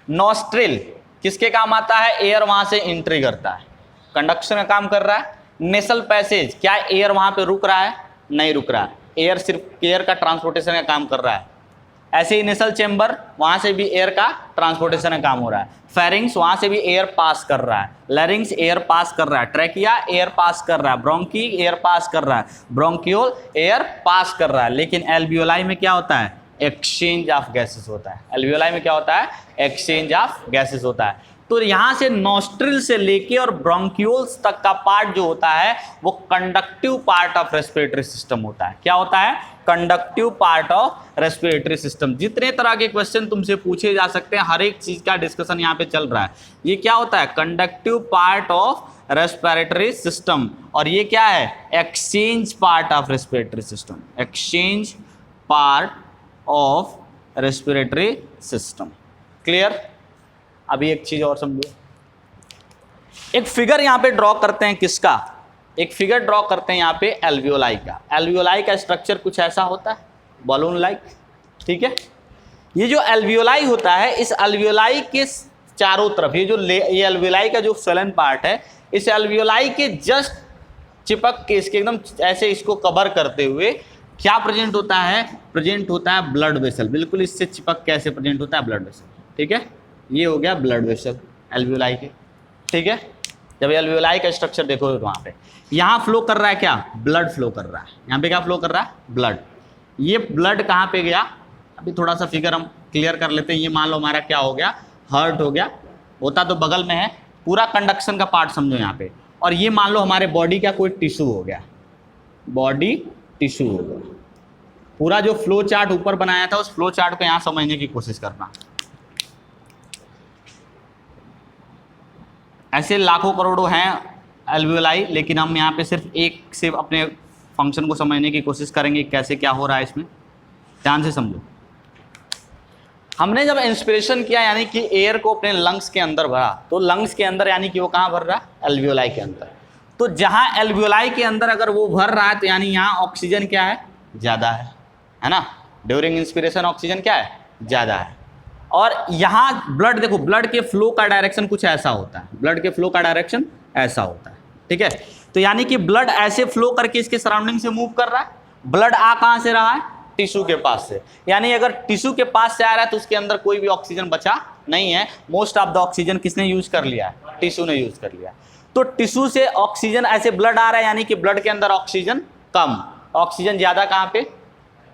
नॉस्ट्रिल किसके काम आता है? एयर वहां से एंट्री करता है, कंडक्शन का काम कर रहा है। नेसल पैसेज, क्या एयर वहां पे रुक रहा है? नहीं रुक रहा है, एयर सिर्फ एयर का ट्रांसपोर्टेशन का काम कर रहा है। ऐसे ही नेसल चेंबर, वहां से भी एयर का ट्रांसपोर्टेशन का काम हो रहा है। फेरिंग्स, वहां से भी एयर पास कर रहा है। लैरिंग्स एयर पास कर रहा है। ट्रैकिया एयर पास कर रहा है। ब्रोंकी एयर पास कर रहा है। ब्रोंकियोल एयर पास कर रहा है। लेकिन एल्वियोलाई में क्या होता है? एक्सचेंज ऑफ गैसेस होता है। एल्वियोलाई में क्या होता है? एक्सचेंज ऑफ गैसेस होता है। तो यहां से नॉस्ट्रिल से लेके और ब्रोंक्यूल्स तक का पार्ट जो होता है वो conductive part of respiratory system होता है। क्या होता है? Conductive part of respiratory system. जितने तरह के क्वेश्चन तुमसे पूछे जा सकते हैं, हर एक चीज का डिस्कशन यहाँ पे चल रहा है। ये क्या होता है? Conductive part of respiratory system. और ये क्या है? Exchange part of respiratory system. Exchange part of respiratory system. Clear? अभी एक चीज और समझो, एक फिगर यहां पे ड्रॉ करते हैं। किसका? एक फिगर ड्रॉ करते हैं यहां पे एल्वियोलाई का। एल्वियोलाई का स्ट्रक्चर कुछ ऐसा होता है, बलून लाइक। ठीक है, ये जो एल्वियोलाई होता है, इस एल्वियोलाई के चारों तरफ ये एल्वियोलाई का जो स्वेलन पार्ट है, इस एल्वियोलाई के जस्ट चिपक के इसके एकदम ऐसे इसको कवर करते हुए क्या प्रेजेंट होता है? प्रेजेंट होता है ब्लड वेसल। बिल्कुल इससे चिपक कैसे प्रेजेंट होता है? Blood vessel. ठीक है, ये हो गया ब्लड वेसल एल्वियोलाई के। ठीक है, जब एल्वियोलाई का स्ट्रक्चर देखो तो वहाँ पे यहाँ फ्लो कर रहा है क्या? ब्लड फ्लो कर रहा है। यहाँ पे क्या फ्लो कर रहा है? ब्लड। ये ब्लड कहाँ पे गया? अभी थोड़ा सा फिगर हम क्लियर कर लेते हैं। ये मान लो हमारा क्या हो गया? हार्ट हो गया। होता तो बगल में है, पूरा कंडक्शन का पार्ट समझो यहाँ पे। और ये मान लो हमारे बॉडी का कोई टिश्यू हो गया, बॉडी टिश्यू हो गया। पूरा जो फ्लो चार्ट ऊपर बनाया था, उस फ्लो चार्ट को यहाँ समझने की कोशिश करना। ऐसे लाखों करोड़ों हैं एल्वियोलाई, लेकिन हम यहाँ पे सिर्फ एक से अपने फंक्शन को समझने की कोशिश करेंगे, कैसे क्या हो रहा है इसमें। ध्यान से समझो। हमने जब इंस्पिरेशन किया, यानी कि एयर को अपने लंग्स के अंदर भरा, तो लंग्स के अंदर यानी कि वो कहाँ भर रहा है? एल्वियोलाई के अंदर। तो जहाँ एल्वियोलाई के अंदर अगर वो भर रहा है, तो यानी यहाँ ऑक्सीजन क्या है? ज़्यादा है ना। ड्यूरिंग इंस्पिरेशन ऑक्सीजन क्या है? ज़्यादा है। और यहाँ ब्लड देखो, ब्लड के फ्लो का डायरेक्शन कुछ ऐसा होता है। ब्लड के फ्लो का डायरेक्शन ऐसा होता है। ठीक है, तो यानी कि ब्लड ऐसे फ्लो करके इसके सराउंडिंग से मूव कर रहा है। ब्लड आ कहाँ से रहा है? टिश्यू के पास से। यानी अगर टिश्यू के पास से आ रहा है तो उसके अंदर कोई भी ऑक्सीजन बचा नहीं है। मोस्ट ऑफ द ऑक्सीजन किसने यूज कर लिया है? टिश्यू ने यूज कर लिया। तो टिश्यू से ऑक्सीजन ऐसे ब्लड आ रहा है, यानी कि ब्लड के अंदर ऑक्सीजन कम, ऑक्सीजन ज्यादा कहाँ पे?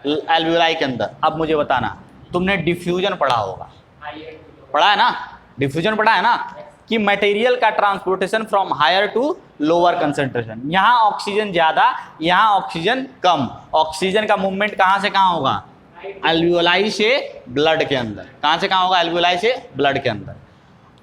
एल्वियोलाई के अंदर। अब मुझे बताना, तुमने डिफ्यूजन पढ़ा होगा, पढ़ा है ना? डिफ्यूजन पढ़ा है ना, कि मटेरियल का transportation from higher to lower concentration. यहाँ ऑक्सीजन ज्यादा, यहाँ ऑक्सीजन कम। ऑक्सीजन का मूवमेंट कहाँ से कहाँ होगा? एल्वियोलाई से ब्लड के अंदर। कहाँ से कहाँ होगा? एल्वियोलाई से ब्लड के अंदर।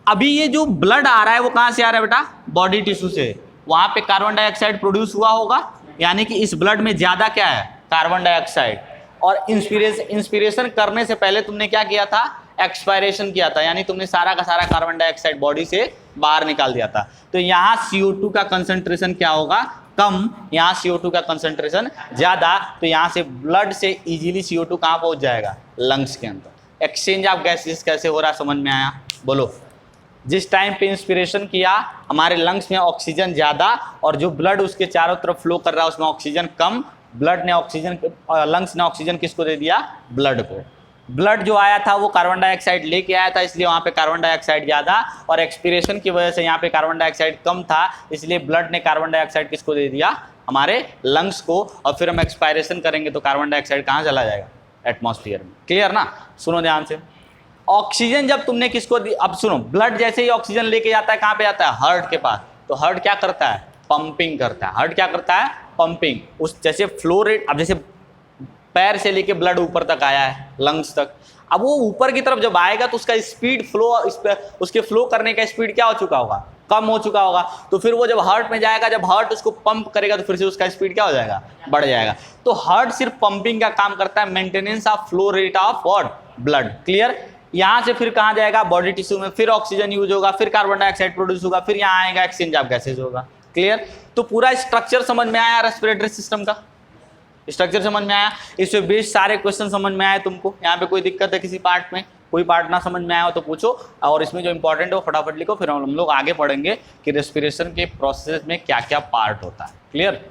अभी ये जो ब्लड आ रहा है वो कहाँ से आ रहा है बेटा? बॉडी टिश्यू से। वहाँ पे कार्बन डाइऑक्साइड प्रोड्यूस हुआ होगा, यानी कि इस ब्लड में ज्यादा क्या है? Carbon dioxide. और इंस्पिरेशन करने से पहले तुमने क्या किया था? एक्सपायरेशन किया था, यानी तुमने सारा का सारा कार्बन डाइऑक्साइड बॉडी से बाहर निकाल दिया था। तो यहाँ CO2 का कंसंट्रेशन क्या होगा? कम। यहाँ CO2 का कंसंट्रेशन ज्यादा। तो यहाँ से ब्लड से इजीली CO2 कहाँ पहुंच जाएगा? लंग्स के अंदर। एक्सचेंज ऑफ गैसेस कैसे हो रहा है समझ में आया? बोलो। जिस टाइम पे इंस्पिरेशन किया, हमारे लंग्स में ऑक्सीजन ज्यादा, और जो ब्लड उसके चारों तरफ फ्लो कर रहा है उसमें ऑक्सीजन कम। ब्लड ने ऑक्सीजन, लंग्स ने ऑक्सीजन किसको दे दिया? ब्लड को। ब्लड जो आया था वो कार्बन डाइऑक्साइड लेके आया था, इसलिए वहाँ पे कार्बन डाइऑक्साइड ज़्यादा, और एक्सपीरेशन की वजह से यहाँ पे कार्बन डाइऑक्साइड कम था, इसलिए ब्लड ने कार्बन डाइऑक्साइड किसको दे दिया, हमारे लंग्स को, और फिर हम एक्सपायरेशन करेंगे तो कार्बन डाइऑक्साइड कहाँ चला जाएगा, एटमॉस्फेयर में। क्लियर ना? सुनो ध्यान से, ऑक्सीजन जब तुमने किसको दी, अब सुनो, ब्लड जैसे ही ऑक्सीजन लेके जाता है कहाँ पे जाता है, हार्ट के पास, तो हार्ट क्या करता है, पंपिंग करता है। हार्ट क्या करता है, पंपिंग। उस जैसे फ्लो रेट, अब जैसे पैर से लेके ब्लड ऊपर तक आया है लंग्स तक, अब वो ऊपर की तरफ जब आएगा तो उसका स्पीड फ्लो, उसके फ्लो करने का स्पीड क्या हो चुका होगा, कम हो चुका होगा। तो फिर वो जब हार्ट में जाएगा, जब हार्ट उसको पंप करेगा तो फिर से उसका स्पीड क्या हो जाएगा, बढ़ जाएगा। तो हार्ट सिर्फ पंपिंग का काम करता है, maintenance of flow rate of what, blood. Clear? यहाँ से फिर कहाँ जाएगा, बॉडी टिश्यू में, फिर ऑक्सीजन यूज होगा, फिर कार्बन डाइऑक्साइड प्रोड्यूस होगा, फिर यहाँ आएगा एक्सचेंज ऑफ गैसेज होगा। क्लियर? तो पूरा स्ट्रक्चर समझ में आया रेस्पिरेटरी सिस्टम का, स्ट्रक्चर समझ में आया, इससे बेस्ड सारे क्वेश्चन समझ में आए तुमको। यहाँ पे कोई दिक्कत है किसी पार्ट में, कोई पार्ट ना समझ में आया हो तो पूछो, और इसमें जो इंपॉर्टेंट है वो फटाफट लिखो, फिर हम लोग आगे पढ़ेंगे कि रेस्पिरेशन के प्रोसेस में क्या क्या पार्ट होता है। क्लियर?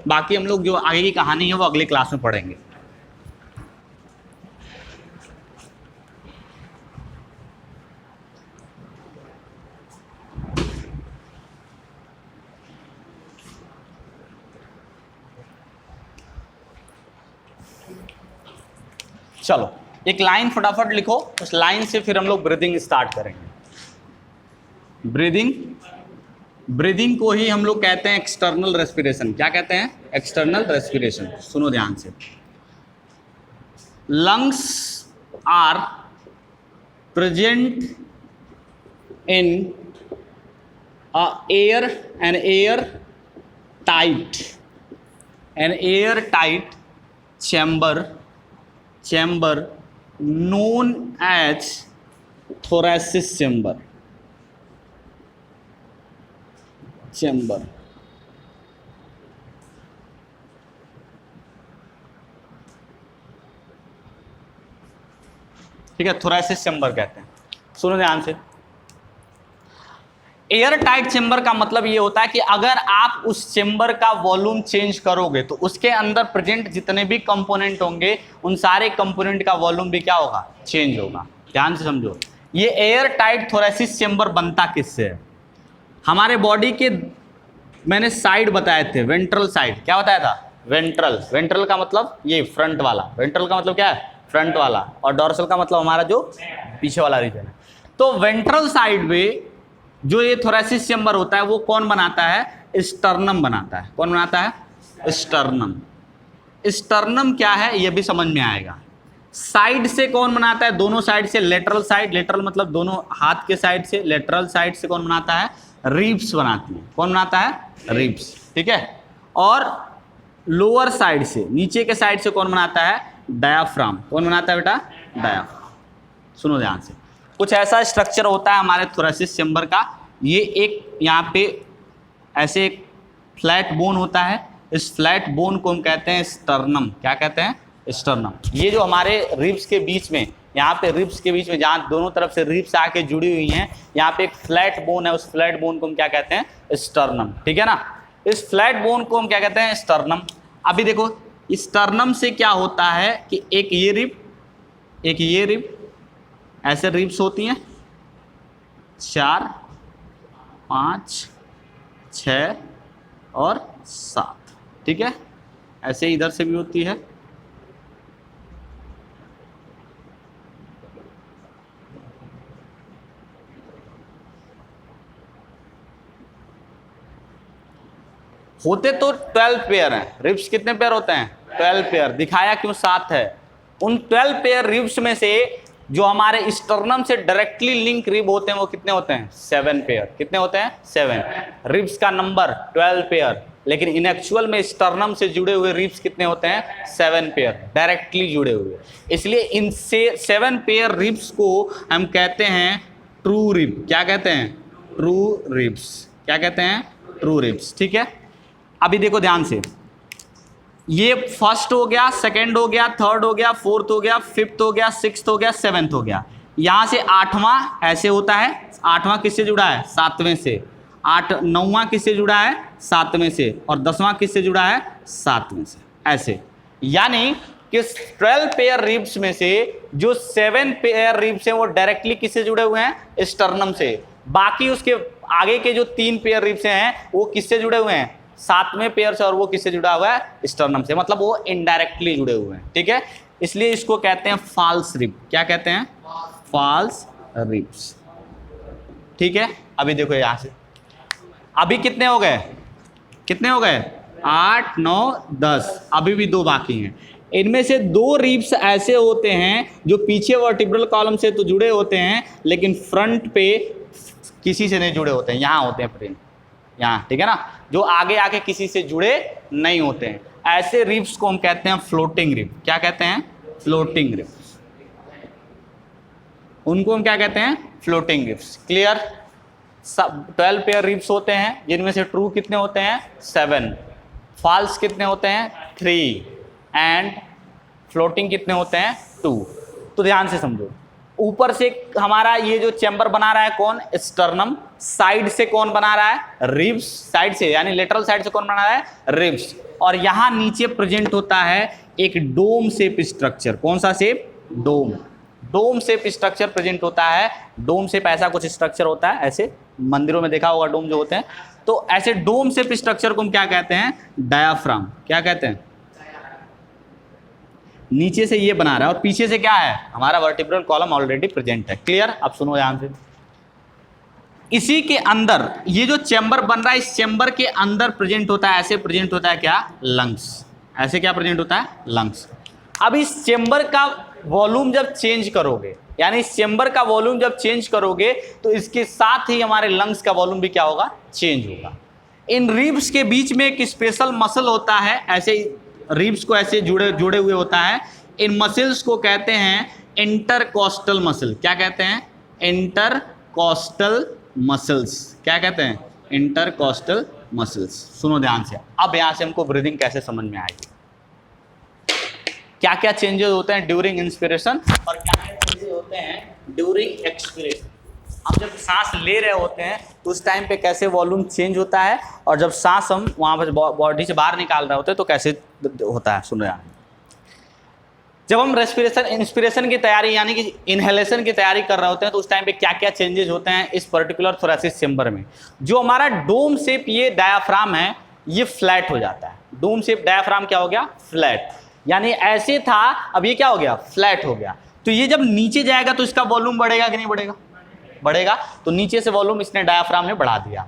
बाकी हम लोग जो आगे की कहानी है वो अगली क्लास में पढ़ेंगे। चलो एक लाइन फटाफट लिखो, उस लाइन से फिर हम लोग ब्रीदिंग स्टार्ट करेंगे। ब्रीदिंग को ही हम लोग कहते हैं एक्सटर्नल रेस्पिरेशन। क्या कहते हैं? External respiration. सुनो ध्यान से, lungs are present in an air tight chamber known as thoracic chamber। ठीक है, थोरैसिक चैम्बर कहते हैं। सुनो ध्यान से, एयर टाइट चेम्बर का मतलब ये होता है कि अगर आप उस चेम्बर का वॉल्यूम चेंज करोगे तो उसके अंदर प्रेजेंट जितने भी कंपोनेंट होंगे उन सारे कंपोनेंट का वॉल्यूम भी क्या होगा? चेंज होगा। ध्यान से समझो, ये एयर टाइट थोरैसिक चेम्बर बनता किससे है? हमारे बॉडी के मैंने साइड बताए थे, वेंट्रल साइड। क्या बताया था? वेंट्रल का मतलब ये फ्रंट वाला, वेंट्रल का मतलब क्या है? फ्रंट वाला, और डॉर्सल का मतलब हमारा जो पीछे वाला रीजन है। तो वेंट्रल साइड में जो ये थोरैसिक चेम्बर होता है वो कौन बनाता है? स्टर्नम बनाता है। कौन बनाता है? स्टर्नम क्या है ये भी समझ में आएगा। साइड से कौन बनाता है? दोनों साइड से, लेटरल साइड, लेटरल मतलब दोनों हाथ के साइड से, लेटरल साइड से कौन बनाता है? रिब्स बनाती है। कौन बनाता है? रिब्स। ठीक है, और लोअर साइड से, नीचे के साइड से कौन बनाता है? डायाफ्राम। कौन बनाता है बेटा? डायाफ्राम। सुनो ध्यान से, कुछ ऐसा स्ट्रक्चर होता है हमारे थोरेसिक चैम्बर का। ये एक यहाँ पे ऐसे एक फ्लैट बोन होता है, इस फ्लैट बोन को हम कहते हैं स्टर्नम। क्या कहते हैं? स्टर्नम। ये जो हमारे रिब्स के बीच में, यहाँ पे रिब्स के बीच में जहाँ दोनों तरफ से रिब्स आके जुड़ी हुई हैं, यहाँ पे एक फ्लैट बोन है, उस फ्लैट बोन को हम क्या कहते हैं? स्टर्नम। ठीक है ना? इस फ्लैट बोन को हम क्या कहते हैं? स्टर्नम। अभी देखो, स्टर्नम से क्या होता है कि एक ये रिब, एक ये रिब, ऐसे रिब्स होती हैं 4, 5, 6 और 7। ठीक है? ऐसे इधर से भी होती है। होते तो 12 पेयर हैं। रिब्स कितने पेयर होते हैं? 12 पेयर। दिखाया क्यों 7 है? उन 12 पेयर रिब्स में से जो हमारे स्टर्नम से डायरेक्टली लिंक रिब होते हैं वो कितने होते हैं? 7 पेयर। कितने होते हैं? 7। रिब्स का नंबर 12 पेयर, लेकिन इन एक्चुअल में स्टर्नम से जुड़े हुए रिब्स कितने होते हैं? 7 पेयर, डायरेक्टली जुड़े हुए। इसलिए इन 7 पेयर रिब्स को हम कहते हैं ट्रू रिब। क्या कहते हैं? True ribs. क्या कहते हैं? True ribs. ठीक है? अभी देखो ध्यान से, ये फर्स्ट हो गया, सेकंड हो गया, थर्ड हो गया, फोर्थ हो गया, फिफ्थ हो गया, सिक्स्थ हो गया, सेवेंथ हो गया। यहाँ से 8वां ऐसे होता है। 8वां किससे जुड़ा है? 7वें से। 9वां किससे जुड़ा है? 7वें से। और 10वां किससे जुड़ा है? 7वें से। ऐसे यानी कि 12 पेयर रिब्स में से जो 7 पेयर रिब्स हैं वो डायरेक्टली किससे जुड़े हुए हैं? स्टर्नम से। बाकी उसके आगे के जो 3 पेयर रिब्स हैं वो किससे जुड़े हुए हैं? 7वें पेयर से। और वो किससे जुड़ा हुआ है? स्टर्नम से। मतलब वो इनडायरेक्टली जुड़े हुए हैं। ठीक है? इसलिए इसको कहते हैं फॉल्स रिब। क्या कहते हैं? False ribs. ठीक है? अभी देखो यहां से, अभी कितने हो गए? कितने हो गए? 8, 9, 10। अभी भी 2 बाकी हैं। इनमें से 2 रिब्स ऐसे होते हैं जो पीछे वर्टिब्रल कॉलम से तो जुड़े होते हैं, लेकिन फ्रंट पे किसी से नहीं जुड़े होते हैं। यहाँ होते हैं फ्रेंड, यहाँ। ठीक है ना? जो आगे आके किसी से जुड़े नहीं होते हैं। ऐसे रिब्स को हम कहते हैं फ्लोटिंग रिब। क्या कहते हैं? Floating rib. उनको हम क्या कहते हैं? Floating ribs. क्लियर? सब 12 पेयर रिब्स होते हैं, जिनमें से ट्रू कितने होते हैं? 7। फॉल्स कितने होते हैं? 3। एंड फ्लोटिंग कितने होते हैं? 2। तो ध्यान से समझो, ऊपर से हमारा ये जो चैम्बर बना रहा है कौन? स्टर्नम। साइड से कौन बना रहा है? रिब्स। साइड से यानी लेटरल साइड से कौन बना रहा है? रिब्स। और यहां नीचे प्रेजेंट होता है एक डोम शेप स्ट्रक्चर। कौन सा शेप? डोम। डोम शेप स्ट्रक्चर प्रेजेंट होता है। डोम शेप ऐसा कुछ स्ट्रक्चर होता है, ऐसे मंदिरों में देखा होगा डोम जो होते हैं। तो ऐसे डोम शेप स्ट्रक्चर को हम क्या कहते हैं? डायाफ्राम। क्या कहते हैं? नीचे से ये बना रहा है और पीछे से क्या है? हमारा वर्टिब्रल कॉलम ऑलरेडी प्रेजेंट है। क्लियर? अब सुनो ध्यान से, इसी के अंदर ये जो चैम्बर बन रहा है, इस चैम्बर के अंदर प्रेजेंट होता है, ऐसे प्रेजेंट होता है क्या? लंग्स। ऐसे क्या प्रेजेंट होता है? लंग्स। अब इस चैम्बर का वॉल्यूम जब चेंज करोगे, यानी इस चैम्बर का वॉल्यूम जब चेंज करोगे, तो इसके साथ ही हमारे लंग्स का वॉल्यूम भी क्या होगा? चेंज होगा। इन रिब्स के बीच में एक स्पेशल मसल होता है, ऐसे रिब्स को ऐसे जुड़े हुए होता है। इन मसल्स को कहते हैं इंटरकॉस्टल मसल। क्या कहते हैं? Intercostal muscles. क्या कहते हैं? Intercostal muscles. सुनो ध्यान से, अब यहां से हमको ब्रीदिंग कैसे समझ में आएगी, क्या क्या चेंजेस होते हैं ड्यूरिंग इंस्पिरेशन और क्या क्या चेंजेस होते हैं ड्यूरिंग एक्सपिरेशन। हम जब सांस ले रहे होते हैं तो उस टाइम पे कैसे वॉल्यूम चेंज होता है, और जब सांस हम वहाँ पर बॉडी से बाहर निकाल रहे होते हैं तो कैसे होता है। सुन रहे हैं, जब हम रेस्पिरेशन इंस्पिरेशन की तैयारी यानी कि इनहेलेशन की तैयारी कर रहे होते हैं तो उस टाइम पे क्या क्या चेंजेस होते हैं इस पर्टिकुलर थोरेसिक चैम्बर में। जो हमारा डोम शेप ये डायाफ्राम है, ये फ्लैट हो जाता है। डोम शेप डायाफ्राम क्या हो गया? फ्लैट। यानी ऐसे था, अब ये क्या हो गया? फ्लैट हो गया। तो ये जब नीचे जाएगा तो इसका वॉल्यूम बढ़ेगा कि नहीं बढ़ेगा? बढ़ेगा। तो नीचे से वॉल्यूम इसने डायाफ्राम ने बढ़ा दिया।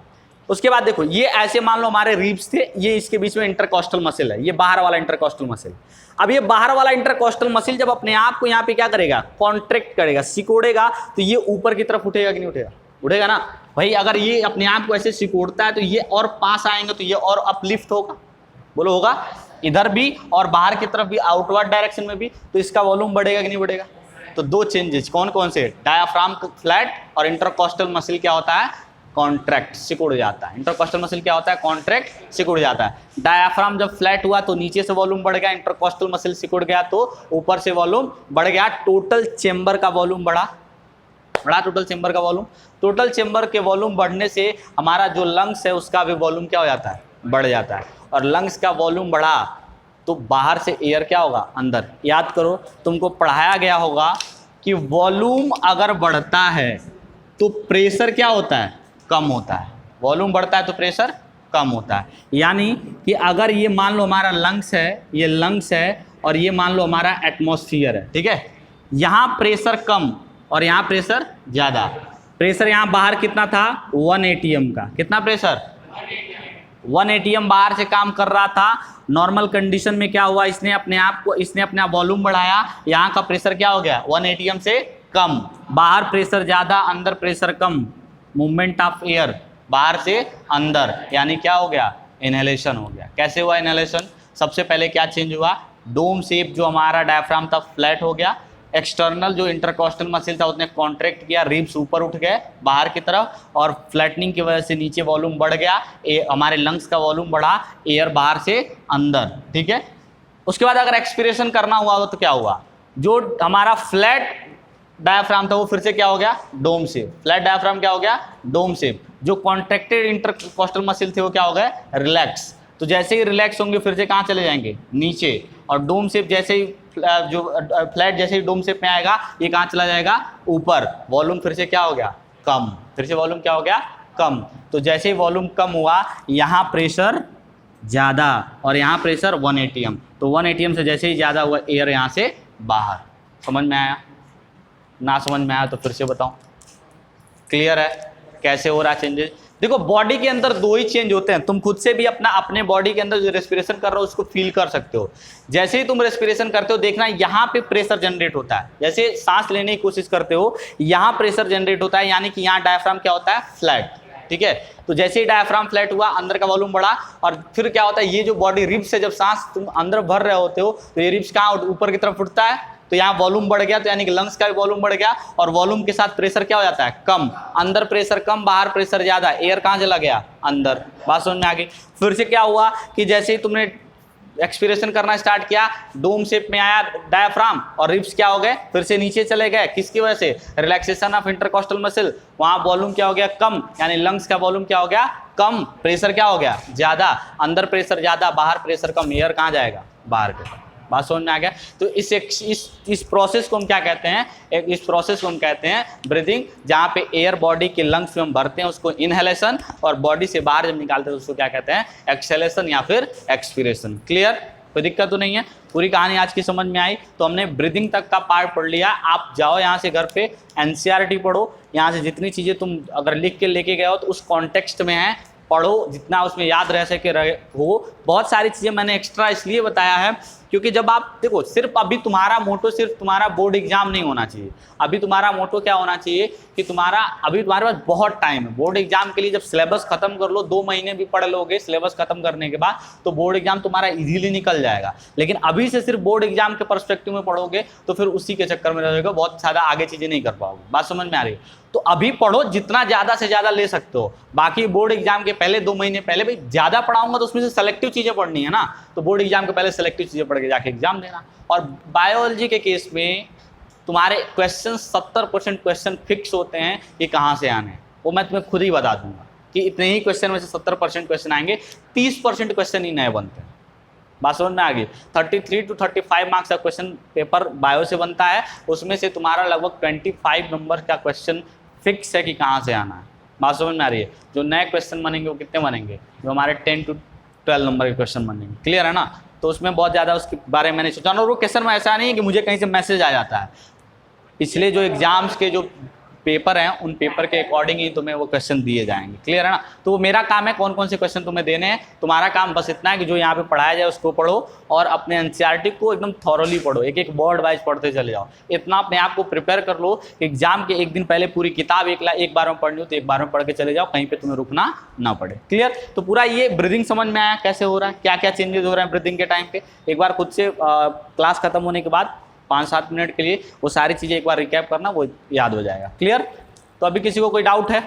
उसके बाद देखो, ये ऐसे मान लो हमारे रिब्स थे, ये इसके बीच में इंटरकॉस्टल मसल है, ये बाहर वाला इंटरकॉस्टल मसल। अब ये बाहर वाला इंटरकॉस्टल मसल जब अपने आप को यहाँ पे क्या करेगा? कॉन्ट्रैक्ट करेगा, सिकोड़ेगा, तो ये ऊपर की तरफ उठेगा कि नहीं उठेगा? उठेगा ना भाई। अगर ये अपने आप को ऐसे सिकोड़ता है तो ये और पास आएंगे तो ये और अपलिफ्ट होगा, बोलो होगा, इधर भी और बाहर की तरफ भी, आउटवर्ड डायरेक्शन में भी, तो इसका वॉल्यूम बढ़ेगा कि नहीं बढ़ेगा। तो दो चेंजेस कौन कौन से, डायाफ्राम फ्लैट और इंटरकॉस्टल मसल क्या होता है, कॉन्ट्रैक्ट, सिकुड़ जाता है। इंटरकॉस्टल मसल क्या होता है, कॉन्ट्रैक्ट, सिकुड़ जाता है। डायाफ्राम जब फ्लैट हुआ तो नीचे से वॉल्यूम बढ़ गया, इंटरकॉस्टल मसल सिकुड़ गया तो ऊपर से वॉल्यूम बढ़ गया, टोटल चेंबर का वॉल्यूम बढ़ा, टोटल चेंबर का वॉल्यूम। टोटल चेंबर के वॉल्यूम बढ़ने से हमारा जो लंग्स है उसका भी वॉल्यूम क्या हो जाता है, बढ़ जाता है। और लंग्स का वॉल्यूम बढ़ा तो बाहर से एयर क्या होगा, अंदर। याद करो तुमको पढ़ाया गया होगा कि वॉल्यूम अगर बढ़ता है तो प्रेशर क्या होता है, कम होता है। वॉल्यूम बढ़ता है तो प्रेशर कम होता है। यानी कि अगर ये मान लो हमारा लंग्स है, ये लंग्स है और ये मान लो हमारा एटमॉस्फेयर है, ठीक है, यहाँ प्रेशर कम और यहाँ प्रेशर ज़्यादा। प्रेशर यहाँ बाहर कितना था, 1 ATM का, कितना प्रेशर, 1 ATM बाहर से काम कर रहा था। नॉर्मल कंडीशन में क्या हुआ, इसने अपना वॉल्यूम बढ़ाया, यहाँ का प्रेशर क्या हो गया, 1 ATM से कम। बाहर प्रेशर ज़्यादा, अंदर pressure come, movement of air बाहर से अंदर, यानी क्या हो गया, इनहेलेशन हो गया। कैसे हुआ इनहेलेशन, सबसे पहले क्या चेंज हुआ, डोम शेप जो हमारा डायफ्राम था फ्लैट हो गया, एक्सटर्नल जो इंटरकॉस्टल मसल था उसने कॉन्ट्रैक्ट किया, रिब्स ऊपर उठ गए बाहर की तरफ, और फ्लैटनिंग की वजह से नीचे वॉल्यूम बढ़ गया, हमारे लंग्स का वॉल्यूम बढ़ा, एयर बाहर से अंदर, ठीक है। उसके बाद अगर एक्सपिरेशन करना हुआ तो क्या हुआ, जो हमारा फ्लैट डायफ्राम था वो फिर से क्या हो गया, डोम शेप। फ्लैट डायफ्राम क्या हो गया, डोम शेप। जो कॉन्ट्रैक्टेड इंटरकॉस्टल मसल थे वो क्या हो गए, रिलैक्स। तो जैसे ही रिलैक्स होंगे फिर से कहाँ चले जाएंगे, नीचे। और डोम शेप जैसे ही जो फ्लैट जैसे ही डोम शेप में आएगा ये कहाँ चला जाएगा, ऊपर। वॉल्यूम फिर से क्या हो गया, कम। फिर से वॉल्यूम क्या हो गया, कम। तो जैसे ही वॉल्यूम कम हुआ यहाँ प्रेशर ज़्यादा और यहाँ प्रेशर 1 ATM। तो 1 ATM से जैसे ही ज़्यादा हुआ एयर यहाँ से बाहर। समझ में आया, ना समझ में आया तो फिर से बताऊँ, क्लियर है कैसे हो रहा है चेंजेस। देखो बॉडी के अंदर दो ही चेंज होते हैं, तुम खुद से भी अपने बॉडी के अंदर जो रेस्पिरेशन कर रहे हो उसको फील कर सकते हो। जैसे ही तुम रेस्पिरेशन करते हो देखना यहाँ पे प्रेशर जनरेट होता है, जैसे सांस लेने की कोशिश करते हो यहाँ प्रेशर जनरेट होता है, यानी कि यहाँ डायफ्राम क्या होता है, फ्लैट, ठीक है। तो जैसे ही डायफ्राम फ्लैट हुआ अंदर का वॉल्यूम बढ़ा, और फिर क्या होता है, ये जो बॉडी रिब्स से जब सांस तुम अंदर भर रहे होते हो तो ये रिब्स कहाँ ऊपर की तरफ उठता है, तो यहाँ वॉल्यूम बढ़ गया, तो यानी कि लंग्स का भी वॉल्यूम बढ़ गया, और वॉल्यूम के साथ प्रेशर क्या हो जाता है, कम। अंदर प्रेशर कम, बाहर प्रेशर ज्यादा, एयर कहाँ चला गया, अंदर। बात समझ में आ गई। फिर से क्या हुआ कि जैसे ही तुमने एक्सपिरेशन करना स्टार्ट किया, डोम शेप में आया डायफ्राम और रिब्स क्या हो गए, फिर से नीचे चले गए, किसकी वजह से, रिलैक्सेशन ऑफ इंटरकॉस्टल मसल। वहाँ वॉल्यूम क्या हो गया, कम, यानी लंग्स का वॉल्यूम क्या हो गया, कम। प्रेशर क्या हो गया, ज्यादा। अंदर प्रेशर ज्यादा, बाहर प्रेशर कम, एयर कहाँ जाएगा, बाहर के। बात समझ में आ गया। तो इस प्रोसेस को हम क्या कहते हैं, इस प्रोसेस को हम कहते हैं ब्रीदिंग, जहाँ पे एयर बॉडी के लंग्स में हम भरते हैं उसको इनहेलेशन, और बॉडी से बाहर जब निकालते हैं उसको क्या कहते हैं, एक्सहेलेशन या फिर एक्सपीरेशन। क्लियर, कोई दिक्कत तो नहीं है। पूरी कहानी आज की समझ में आई। तो हमने ब्रीदिंग तक का पार्ट पढ़ लिया। आप जाओ यहाँ से घर पे NCERT पढ़ो, यहाँ से जितनी चीज़ें तुम अगर लिख के लेके गए हो तो उस कॉन्टेक्स्ट में है, पढ़ो, जितना उसमें याद रह सके रहे हो। बहुत सारी चीज़ें मैंने एक्स्ट्रा इसलिए बताया है क्योंकि जब आप देखो, सिर्फ अभी तुम्हारा मोटो सिर्फ तुम्हारा बोर्ड एग्जाम नहीं होना चाहिए। अभी तुम्हारा मोटो क्या होना चाहिए कि अभी तुम्हारे पास बहुत टाइम है बोर्ड एग्जाम के लिए। जब सिलेबस खत्म कर लो, 2 महीने भी पढ़ लोगे सिलेबस खत्म करने के बाद, तो बोर्ड एग्जाम तुम्हारा इजीली निकल जाएगा। लेकिन अभी से सिर्फ बोर्ड एग्जाम के पर्सपेक्टिव में पढ़ोगे तो फिर उसी के चक्कर में रहेगा, बहुत ज़्यादा आगे चीज़ें नहीं कर पाओगे। बात समझ में आ रही है। तो अभी पढ़ो, जितना ज़्यादा से ज़्यादा ले सकते हो। बाकी बोर्ड एग्जाम के पहले 2 महीने पहले, भाई ज़्यादा पढ़ाऊंगा तो उसमें से सेलेक्टिव चीज़ें पढ़नी है ना, तो बोर्ड एग्जाम के पहले सेलेक्टिव चीज़ें पढ़ के जाके एग्जाम देना। और बायोलॉजी के केस में तुम्हारे क्वेश्चन 70% क्वेश्चन फिक्स होते हैं कि कहाँ से आने हैं, वो मैं तुम्हें खुद ही बता दूंगा कि इतने ही क्वेश्चन में से 70% क्वेश्चन आएंगे, 30% क्वेश्चन ही नए बनते हैं। बात समझ में आ गई। 33 to 35 मार्क्स का क्वेश्चन पेपर बायो से बनता है, उसमें से तुम्हारा लगभग 25 नंबर का क्वेश्चन फिक्स है कि कहाँ से आना है। बात समझ में आ रही है। जो नए क्वेश्चन बनेंगे वो कितने बनेंगे, जो हमारे 10 to 12 नंबर के क्वेश्चन बनेंगे। क्लियर है ना। तो उसमें बहुत ज़्यादा उसके बारे में नहीं सोचा। और वो क्वेश्चन में ऐसा नहीं है कि मुझे कहीं से मैसेज आ जाता है। पिछले जो एग्जाम्स के जो पेपर हैं उन पेपर के अकॉर्डिंग ही तुम्हें वो क्वेश्चन दिए जाएंगे। क्लियर है ना। तो वो मेरा काम है कौन कौन से क्वेश्चन तुम्हें देने हैं, तुम्हारा काम बस इतना है कि जो यहाँ पे पढ़ाया जाए उसको पढ़ो और अपने एनसीईआरटी को एकदम थॉरोली पढ़ो, एक एक वर्ड वाइज पढ़ते चले जाओ। इतना अपने आप को प्रिपेयर कर लो कि एग्जाम के एक दिन पहले पूरी किताब एक बार में पढ़नी हो तो एक बार में पढ़ के चले जाओ, कहीं पे तुम्हें रुकना ना पड़े। क्लियर। तो पूरा ये ब्रीदिंग समझ में आया कैसे हो रहा है, क्या क्या चेंजेस हो रहे हैं ब्रीदिंग के टाइम पे। एक बार खुद से क्लास खत्म होने के बाद 5-7 मिनट के लिए वो सारी चीज़ें एक बार रिकैप करना, वो याद हो जाएगा। क्लियर। तो अभी किसी को कोई डाउट है?